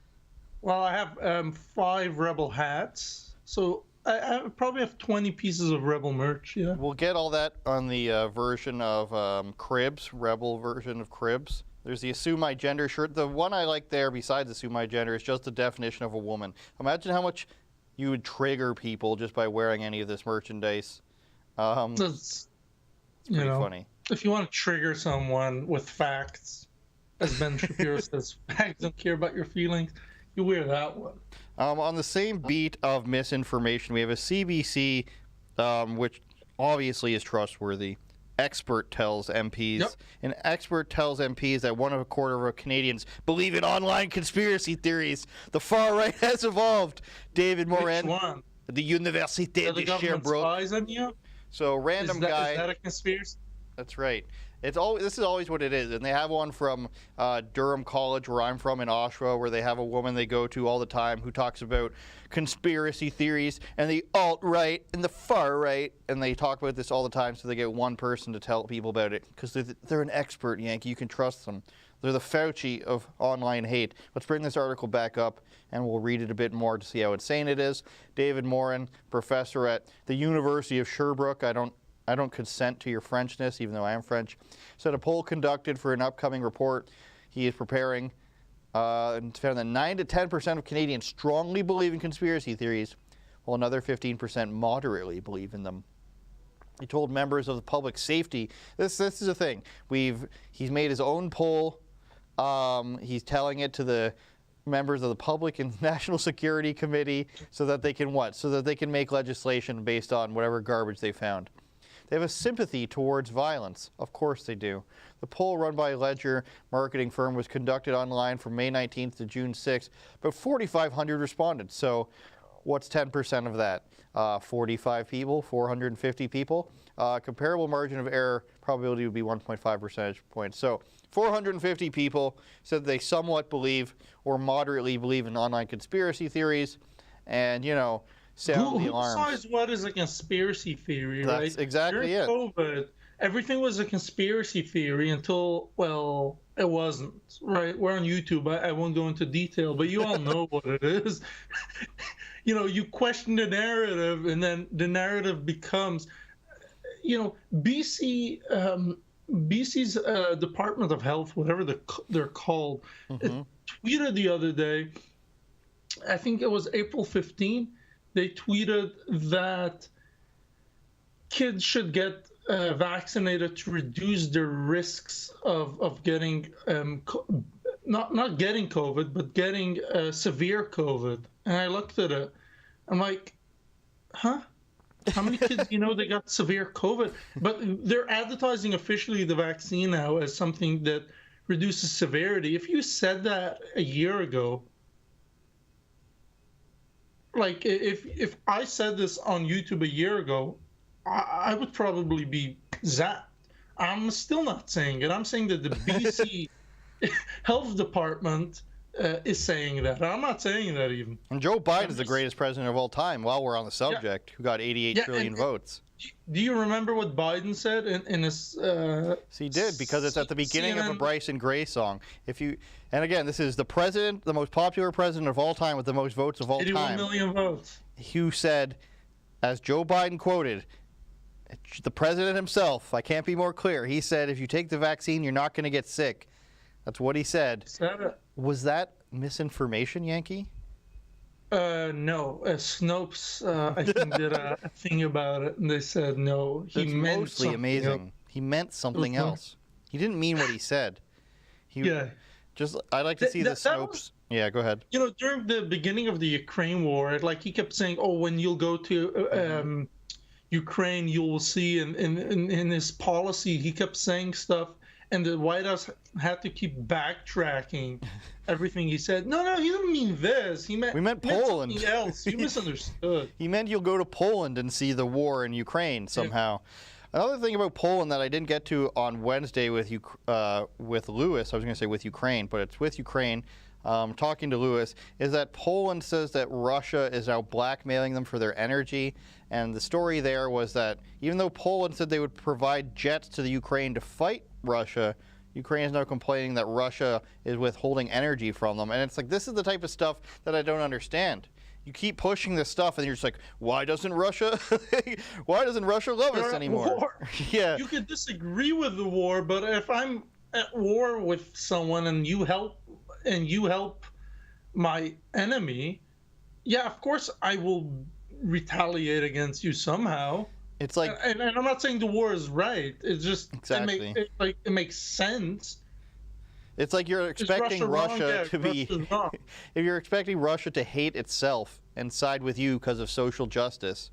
5 Rebel hats. So I probably have 20 pieces of Rebel merch, yeah. We'll get all that on the version of Cribs, Rebel version of Cribs. There's the Assume My Gender shirt. The one I like there, besides Assume My Gender, is just the definition of a woman. Imagine how much you would trigger people just by wearing any of this merchandise. It's pretty funny. If you want to trigger someone with facts, as Ben Shapiro says, facts don't care about your feelings, you wear that one. On the same beat of misinformation, we have a CBC, which obviously is trustworthy. Expert tells MPs. Yep. An expert tells MPs that 1.25% of Canadians believe in online conspiracy theories. The far right has evolved. David Morin, Which one? the Université de Sherbrooke. Spies on you? So random guy. Is that a conspiracy? That's right. This is always what it is, and they have one from Durham College, where I'm from, in Oshawa, where they have a woman they go to all the time who talks about conspiracy theories and the alt-right and the far-right, and they talk about this all the time, so they get one person to tell people about it, because they're an expert, Yankee. You can trust them. They're the Fauci of online hate. Let's bring this article back up, and we'll read it a bit more to see how insane it is. David Morin, professor at the University of Sherbrooke. I don't consent to your Frenchness, even though I am French. Said a poll conducted for an upcoming report he is preparing and found that 9 to 10% of Canadians strongly believe in conspiracy theories, while another 15% moderately believe in them. He told members of the public safety, this is the thing. He's made his own poll. He's telling it to the members of the Public and National Security Committee so that they can what? So that they can make legislation based on whatever garbage they found. They have a sympathy towards violence. Of course they do. The poll run by Ledger marketing firm was conducted online from May 19th to June 6th. About 4,500 responded. So what's 10% of that? 45 people, 450 people. Comparable margin of error probability would be 1.5 percentage points. So 450 people said they somewhat believe or moderately believe in online conspiracy theories, and, you know, sound the alarms. Who decides what is a conspiracy theory, right? That's exactly During it. COVID, everything was a conspiracy theory until, well, it wasn't, right? We're on YouTube. I won't go into detail, but you all know what it is. You know, you question the narrative, and then the narrative becomes, you know, BC's Department of Health, whatever they're called, tweeted the other day, I think it was April 15, they tweeted that kids should get vaccinated to reduce their risks of getting, not getting COVID, but getting severe COVID. And I looked at it. I'm like, huh? How many kids you know they got severe COVID? But they're advertising officially the vaccine now as something that reduces severity. If you said that a year ago, like if I said this on YouTube a year ago, I would probably be zapped. I'm still not saying it. I'm saying that the BC Health Department is saying that. I'm not saying that even. And Joe Biden is the greatest president of all time, while we're on the subject, who got 88 trillion votes. Do you remember what Biden said in his... he did, because it's at the beginning of a Bryson Gray song. And again, this is the president, the most popular president of all time with the most votes of all 81 time. million votes. Who said, as Joe Biden quoted, the president himself, I can't be more clear, he said, if you take the vaccine, you're not going to get sick. That's what he said. Was that misinformation, Yankee? No. Snopes, I think, did a thing about it, and they said no. He meant mostly amazing. He meant something else. He didn't mean what he said. I'd like to see the Snopes. Yeah, go ahead. You know, during the beginning of the Ukraine war, like he kept saying, "Oh, when you'll go to Ukraine, you will see." And in his policy, he kept saying stuff. And the White House had to keep backtracking everything he said. No, he didn't mean this. We meant Poland. Something else. You misunderstood. He meant you'll go to Poland and see the war in Ukraine somehow. Yeah. Another thing about Poland that I didn't get to on Wednesday with Lewis, I was going to say with Ukraine, but it's with Ukraine, talking to Lewis, is that Poland says that Russia is now blackmailing them for their energy. And the story there was that even though Poland said they would provide jets to the Ukraine to fight Russia, Ukraine is now complaining that Russia is withholding energy from them. And it's like, this is the type of stuff that I don't understand. You keep pushing this stuff and you're just like, why doesn't Russia love us anymore? Yeah. You could disagree with the war, but if I'm at war with someone and you help my enemy, yeah, of course I will retaliate against you somehow. It's like, and I'm not saying the war is right. It's just it makes sense. It's like you're expecting Russia to be. If you're expecting Russia to hate itself and side with you because of social justice,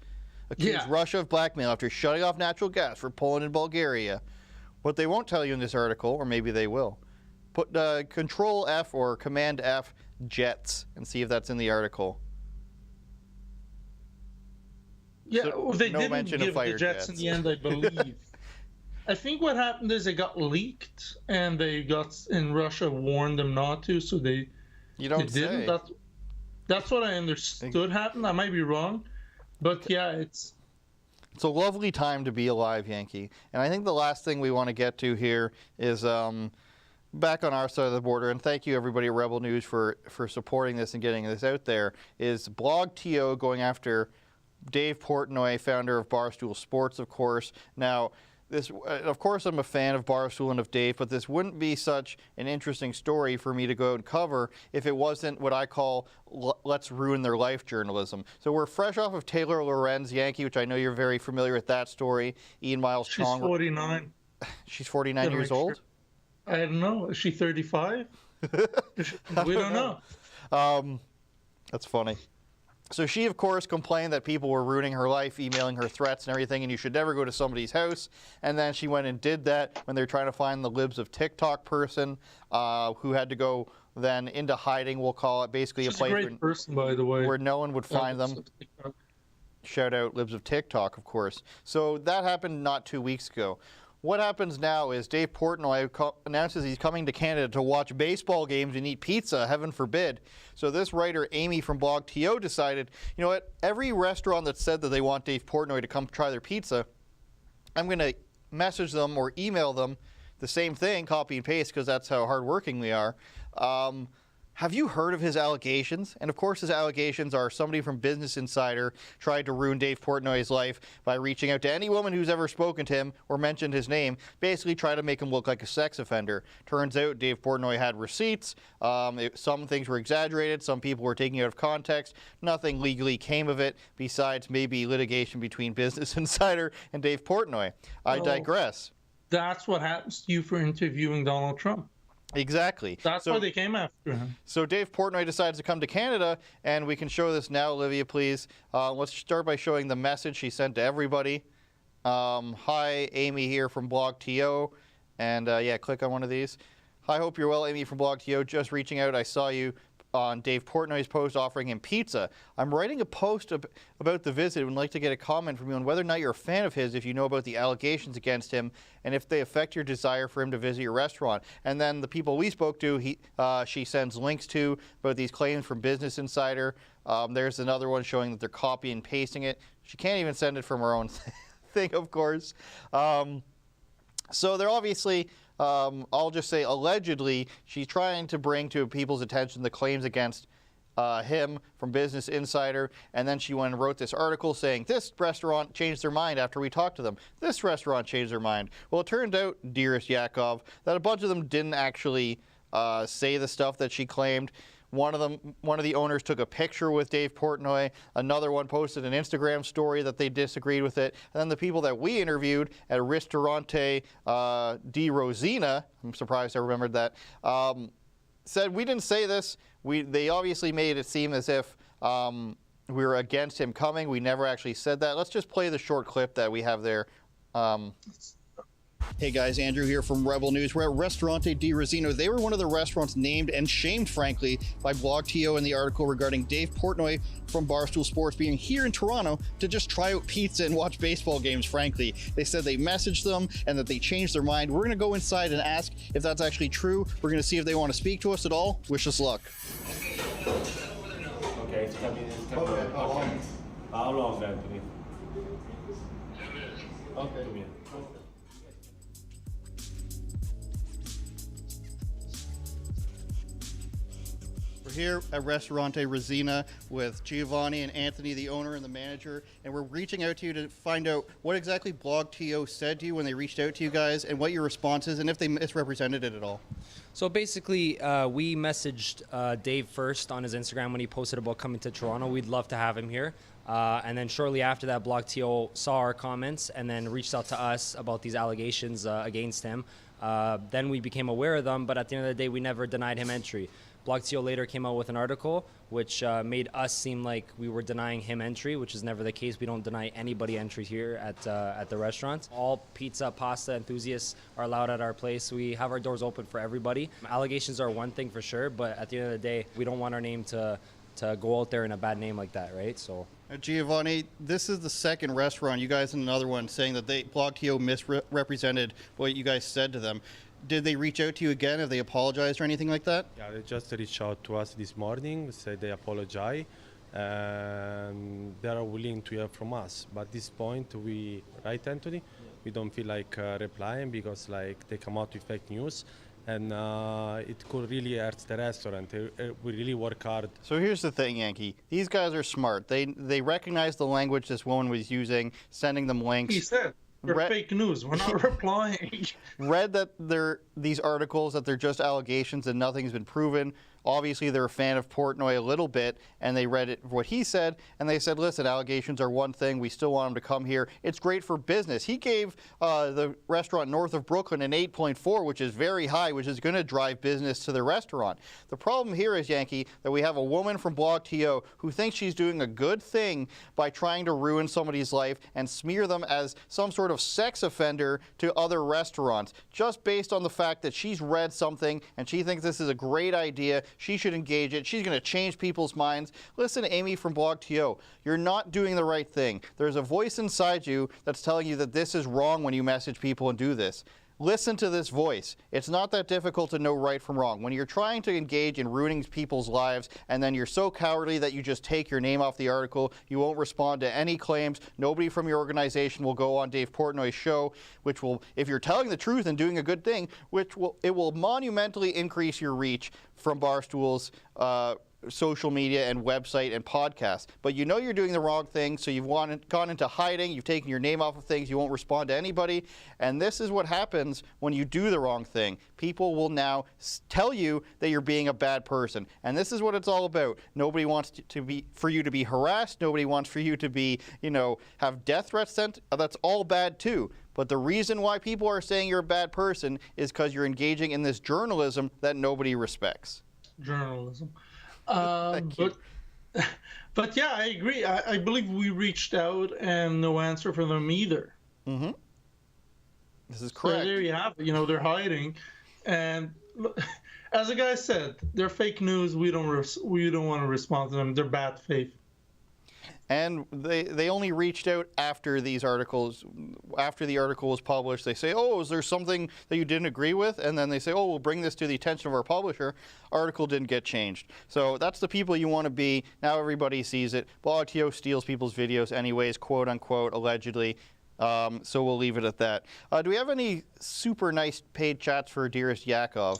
accuse Russia of blackmail after shutting off natural gas for Poland and Bulgaria. What they won't tell you in this article, or maybe they will, put Control F or Command F jets and see if that's in the article. Yeah, they didn't give the jets in the end, I believe. I think what happened is they got leaked, and Russia warned them not to, so they didn't. That's what I understood happened. I might be wrong, but yeah, it's a lovely time to be alive, Yankee. And I think the last thing we want to get to here is back on our side of the border, and thank you everybody at Rebel News for supporting this and getting this out there, is BlogTO going after Dave Portnoy, founder of Barstool Sports, of course. Now, of course, I'm a fan of Barstool and of Dave, but this wouldn't be such an interesting story for me to go and cover if it wasn't what I call let's ruin their life journalism. So we're fresh off of Taylor Lorenz, Yankee, which I know you're very familiar with that story. Ian Miles Chong. She's 49. She's 49 years old? I don't know. Is she 35? We don't know. That's funny. So she, of course, complained that people were ruining her life, emailing her threats and everything, and you should never go to somebody's house. And then she went and did that when they were trying to find the Libs of TikTok person who had to go then into hiding, we'll call it, basically She's a place a great person, by the way. where no one would find them. Shout out Libs of TikTok, of course. So that happened not 2 weeks ago. What happens now is Dave Portnoy announces he's coming to Canada to watch baseball games and eat pizza, heaven forbid. So this writer, Amy from Blog TO, decided, you know what, every restaurant that said that they want Dave Portnoy to come try their pizza, I'm going to message them or email them the same thing, copy and paste, because that's how hardworking we are. Have you heard of his allegations? And of course his allegations are somebody from Business Insider tried to ruin Dave Portnoy's life by reaching out to any woman who's ever spoken to him or mentioned his name, basically try to make him look like a sex offender. Turns out Dave Portnoy had receipts. Some things were exaggerated. Some people were taking it out of context. Nothing legally came of it besides maybe litigation between Business Insider and Dave Portnoy. I digress. That's what happens to you for interviewing Donald Trump. Exactly. That's why they came after him. So Dave Portnoy decides to come to Canada, and we can show this now, Olivia, please. Let's start by showing the message he sent to everybody. Hi, Amy here from Blog TO. And yeah, click on one of these. Hi, hope you're well, Amy from Blog TO. Just reaching out. I saw you on Dave Portnoy's post offering him pizza. I'm writing a post about the visit and would like to get a comment from you on whether or not you're a fan of his, if you know about the allegations against him, and if they affect your desire for him to visit your restaurant. And then the people we spoke to, she sends links to about these claims from Business Insider. There's another one showing that they're copying and pasting it. She can't even send it from her own thing, of course. So they're obviously... I'll just say allegedly, she's trying to bring to people's attention the claims against him from Business Insider, and then she went and wrote this article saying this restaurant changed their mind after we talked to them. This restaurant changed their mind. Well, it turned out, dearest Yakov, that a bunch of them didn't actually say the stuff that she claimed. One of the owners took a picture with Dave Portnoy. Another one posted an Instagram story that they disagreed with it. And then the people that we interviewed at Ristorante di Rosina, I'm surprised I remembered that, said we didn't say this. They obviously made it seem as if we were against him coming. We never actually said that. Let's just play the short clip that we have there. Hey guys, Andrew here from Rebel News. We're at Ristorante di Rosino. They were one of the restaurants named and shamed, frankly, by Blog TO in the article regarding Dave Portnoy from Barstool Sports being here in Toronto to just try out pizza and watch baseball games, frankly. They said they messaged them and that they changed their mind. We're going to go inside and ask if that's actually true. We're going to see if they want to speak to us at all. Wish us luck. Okay, it's coming. Okay. How long is that, Anthony? Okay. We're here at Ristorante Rosina with Giovanni and Anthony, the owner and the manager, and we're reaching out to you to find out what exactly Blog TO said to you when they reached out to you guys, and what your response is, and if they misrepresented it at all. So basically, we messaged Dave first on his Instagram when he posted about coming to Toronto. We'd love to have him here. And then shortly after that, Blog TO saw our comments and then reached out to us about these allegations against him. Then we became aware of them, but at the end of the day, we never denied him entry. Blog TO later came out with an article which made us seem like we were denying him entry, which is never the case. We don't deny anybody entry here at the restaurant. All pizza, pasta enthusiasts are allowed at our place. We have our doors open for everybody. Allegations are one thing for sure, but at the end of the day, we don't want our name to go out there in a bad name like that, right? So, Giovanni, this is the second restaurant, you guys and another one, saying that Blog TO misrepresented what you guys said to them. Did they reach out to you again? Have they apologized or anything like that? Yeah, they just reached out to us this morning, said they apologize, and they are willing to hear from us. But at this point, right, Anthony? We don't feel like replying because they come out with fake news, and it could really hurt the restaurant. We really work hard. So here's the thing, Yankee. These guys are smart. They recognize the language this woman was using, sending them links. He said. They're fake news. We're not replying. Read that these articles, that they're just allegations and nothing's been proven. obviously they're a fan of Portnoy a little bit, and they read what he said, and they said, listen, allegations are one thing. We still want him to come here. It's great for business. He gave the restaurant north of Brooklyn an 8.4, which is very high, which is going to drive business to the restaurant. The problem here is, Yankee, that we have a woman from BlogTO who thinks she's doing a good thing by trying to ruin somebody's life and smear them as some sort of sex offender to other restaurants, just based on the fact that she's read something and she thinks this is a great idea. She should engage it. She's going to change people's minds. Listen, Amy from BlogTO, you're not doing the right thing. There's a voice inside you that's telling you that this is wrong when you message people and do this. Listen to this voice. It's not that difficult to know right from wrong. When you're trying to engage in ruining people's lives and then you're so cowardly that you just take your name off the article, you won't respond to any claims, nobody from your organization will go on Dave Portnoy's show, which will, if you're telling the truth and doing a good thing, it will monumentally increase your reach from Barstool's social media and website and podcast. But you know you're doing the wrong thing, so you've gone into hiding, you've taken your name off of things, you won't respond to anybody, and this is what happens when you do the wrong thing. People will now tell you that you're being a bad person, and this is what it's all about. Nobody wants for you to be harassed, nobody wants for you to be, have death threats sent. That's all bad too. But the reason why people are saying you're a bad person is because you're engaging in this journalism that nobody respects. Journalism. But yeah, I agree. I believe we reached out and no answer from them either. Mm-hmm. This is correct. So there you have it. They're hiding, and as the guy said, they're fake news. We don't want to respond to them. They're bad faith. And they only reached out after the article was published. They say, oh, is there something that you didn't agree with? And then they say, oh, we'll bring this to the attention of our publisher. Article didn't get changed. So that's the people you want to be. Now everybody sees it. BlogTO steals people's videos anyways, quote unquote, allegedly. So we'll leave it at that. Do we have any super nice paid chats for Dearest Yakov?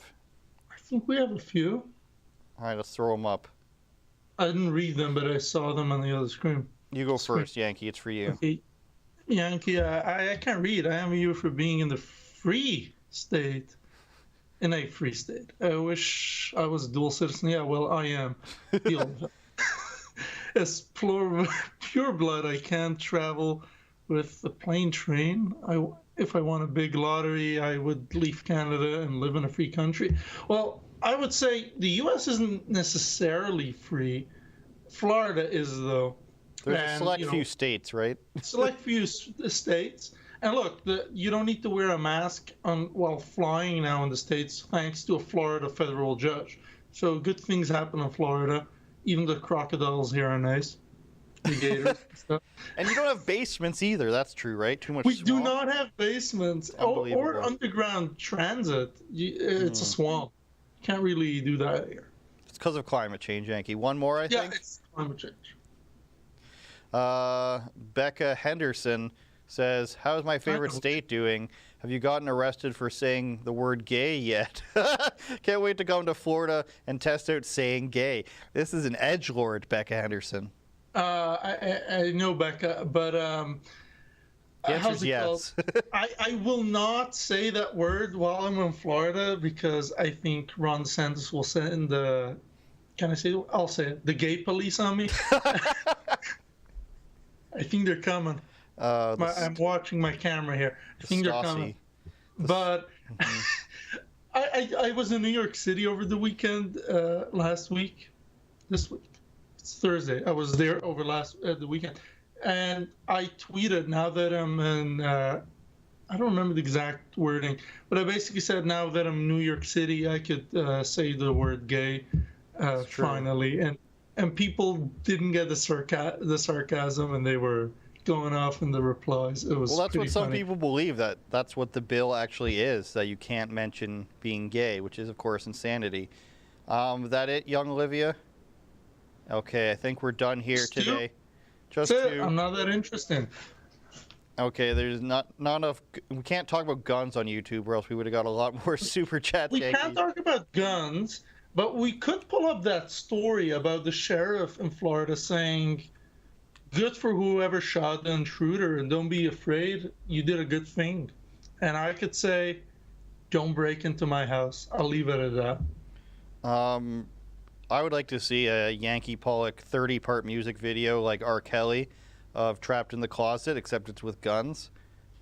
I think we have a few. All right, let's throw them up. I didn't read them, but I saw them on the other screen. You go first, Yankee. It's for you. Okay. Yankee, I can't read. I am you for being in the free state. In a free state. I wish I was a dual citizen. Yeah, well, I am. As pure blood, I can't travel with the plane train. If I won a big lottery, I would leave Canada and live in a free country. Well, I would say the U.S. isn't necessarily free. Florida is, though. There's a select few states, right? Select few states. And look, you don't need to wear a mask while flying now in the States, thanks to a Florida federal judge. So good things happen in Florida. Even the crocodiles here are nice. The gators and stuff. And you don't have basements either. That's true, right? Too much We swamp. do not have basements or underground transit. It's a swamp. Can't really do that here. It's because of climate change, Yankee. One more, I think? Yeah, it's climate change. Becca Henderson says, how's my favorite state doing? Have you gotten arrested for saying the word gay yet? Can't wait to come to Florida and test out saying gay. This is an edgelord, Becca Henderson. I know, Becca, but the answer is yes. I will not say that word while I'm in Florida because I think Ron DeSantis will send can I say it? I'll say it, the gay police on me. I think they're coming. I'm watching my camera here. I think they're coming. But I was in New York City over the weekend, this week. It's Thursday. I was there over the weekend. And I tweeted, now that I'm in, I don't remember the exact wording, but I basically said, now that I'm in New York City, I could say the word gay finally. And people didn't get the sarcasm, and they were going off in the replies. It was that's what some funny. people believe, that's what the bill actually is, that you can't mention being gay, which is, of course, insanity. Is that it, young Olivia? Okay, I think we're done here today. Just I'm not that interesting. Okay, there's not enough. We can't talk about guns on YouTube, or else we would have got a lot more super chats. We can't talk about guns, but we could pull up that story about the sheriff in Florida saying, "Good for whoever shot the intruder, and don't be afraid. You did a good thing." And I could say, "Don't break into my house." I'll leave it at that. I would like to see a Yankee Pollock 30-part music video like R. Kelly of Trapped in the Closet, except it's with guns.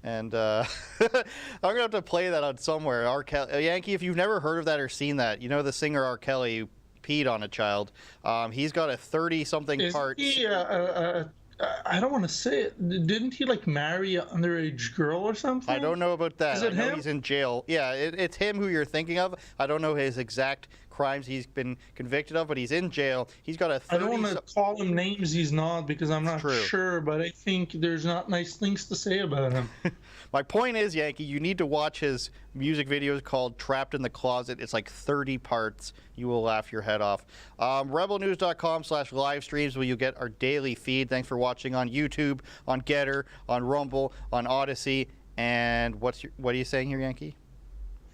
And I'm going to have to play that on somewhere. R. Kelly, Yankee, if you've never heard of that or seen that, you know the singer R. Kelly who peed on a child. He's got a 30-something part. I don't want to say it. Didn't he like marry an underage girl or something? I don't know about that. Is it I know him? he's in jail. Yeah, it's him who you're thinking of. I don't know his exact crimes he's been convicted of, but he's in jail. He's got a 30... I don't want to call him names he's not because I'm not sure, but I think there's not nice things to say about him. My point is, Yankee, you need to watch his music videos called Trapped in the Closet. It's like 30 parts. You will laugh your head off. rebelnews.com/live streams where you get our daily feed. Thanks for watching on YouTube, on Getter, on Rumble, on Odyssey. And what are you saying here, Yankee?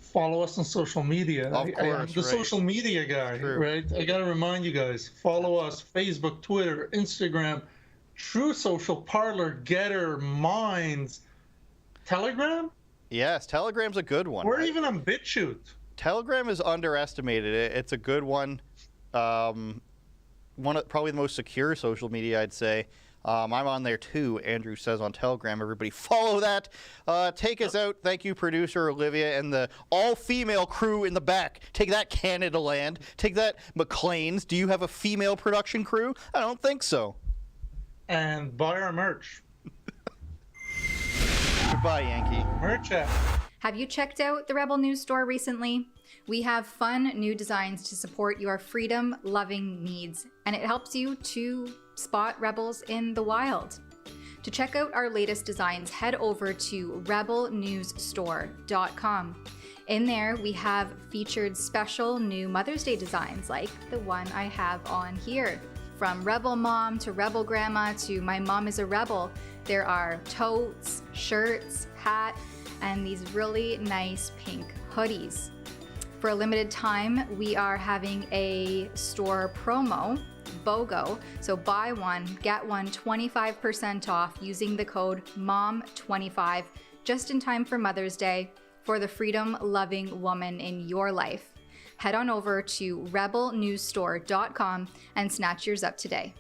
Follow us on social media. Of course, I'm the social media guy, right? I got to remind you guys, follow us, Facebook, Twitter, Instagram, True Social, Parler, Getter, Minds, Telegram? Yes, Telegram's a good one. We're even on BitChute. Telegram is underestimated. It's a good one. Probably the most secure social media, I'd say. I'm on there too, Andrew says on Telegram. Everybody follow that. Take us out. Thank you, producer Olivia and the all-female crew in the back. Take that, Canada Land. Take that, McLean's. Do you have a female production crew? I don't think so. And buy our merch. Goodbye, Yankee. Merch out. Have you checked out the Rebel News store recently? We have fun new designs to support your freedom-loving needs, and it helps you to spot rebels in the wild. To check out our latest designs, head over to rebelnewsstore.com. In there, we have featured special new Mother's Day designs like the one I have on here. From Rebel Mom to Rebel Grandma to My Mom is a Rebel, there are totes, shirts, hat, and these really nice pink hoodies. For a limited time, we are having a store promo, BOGO. So buy one, get one 25% off using the code MOM25 just in time for Mother's Day for the freedom-loving woman in your life. Head on over to rebelnewsstore.com and snatch yours up today.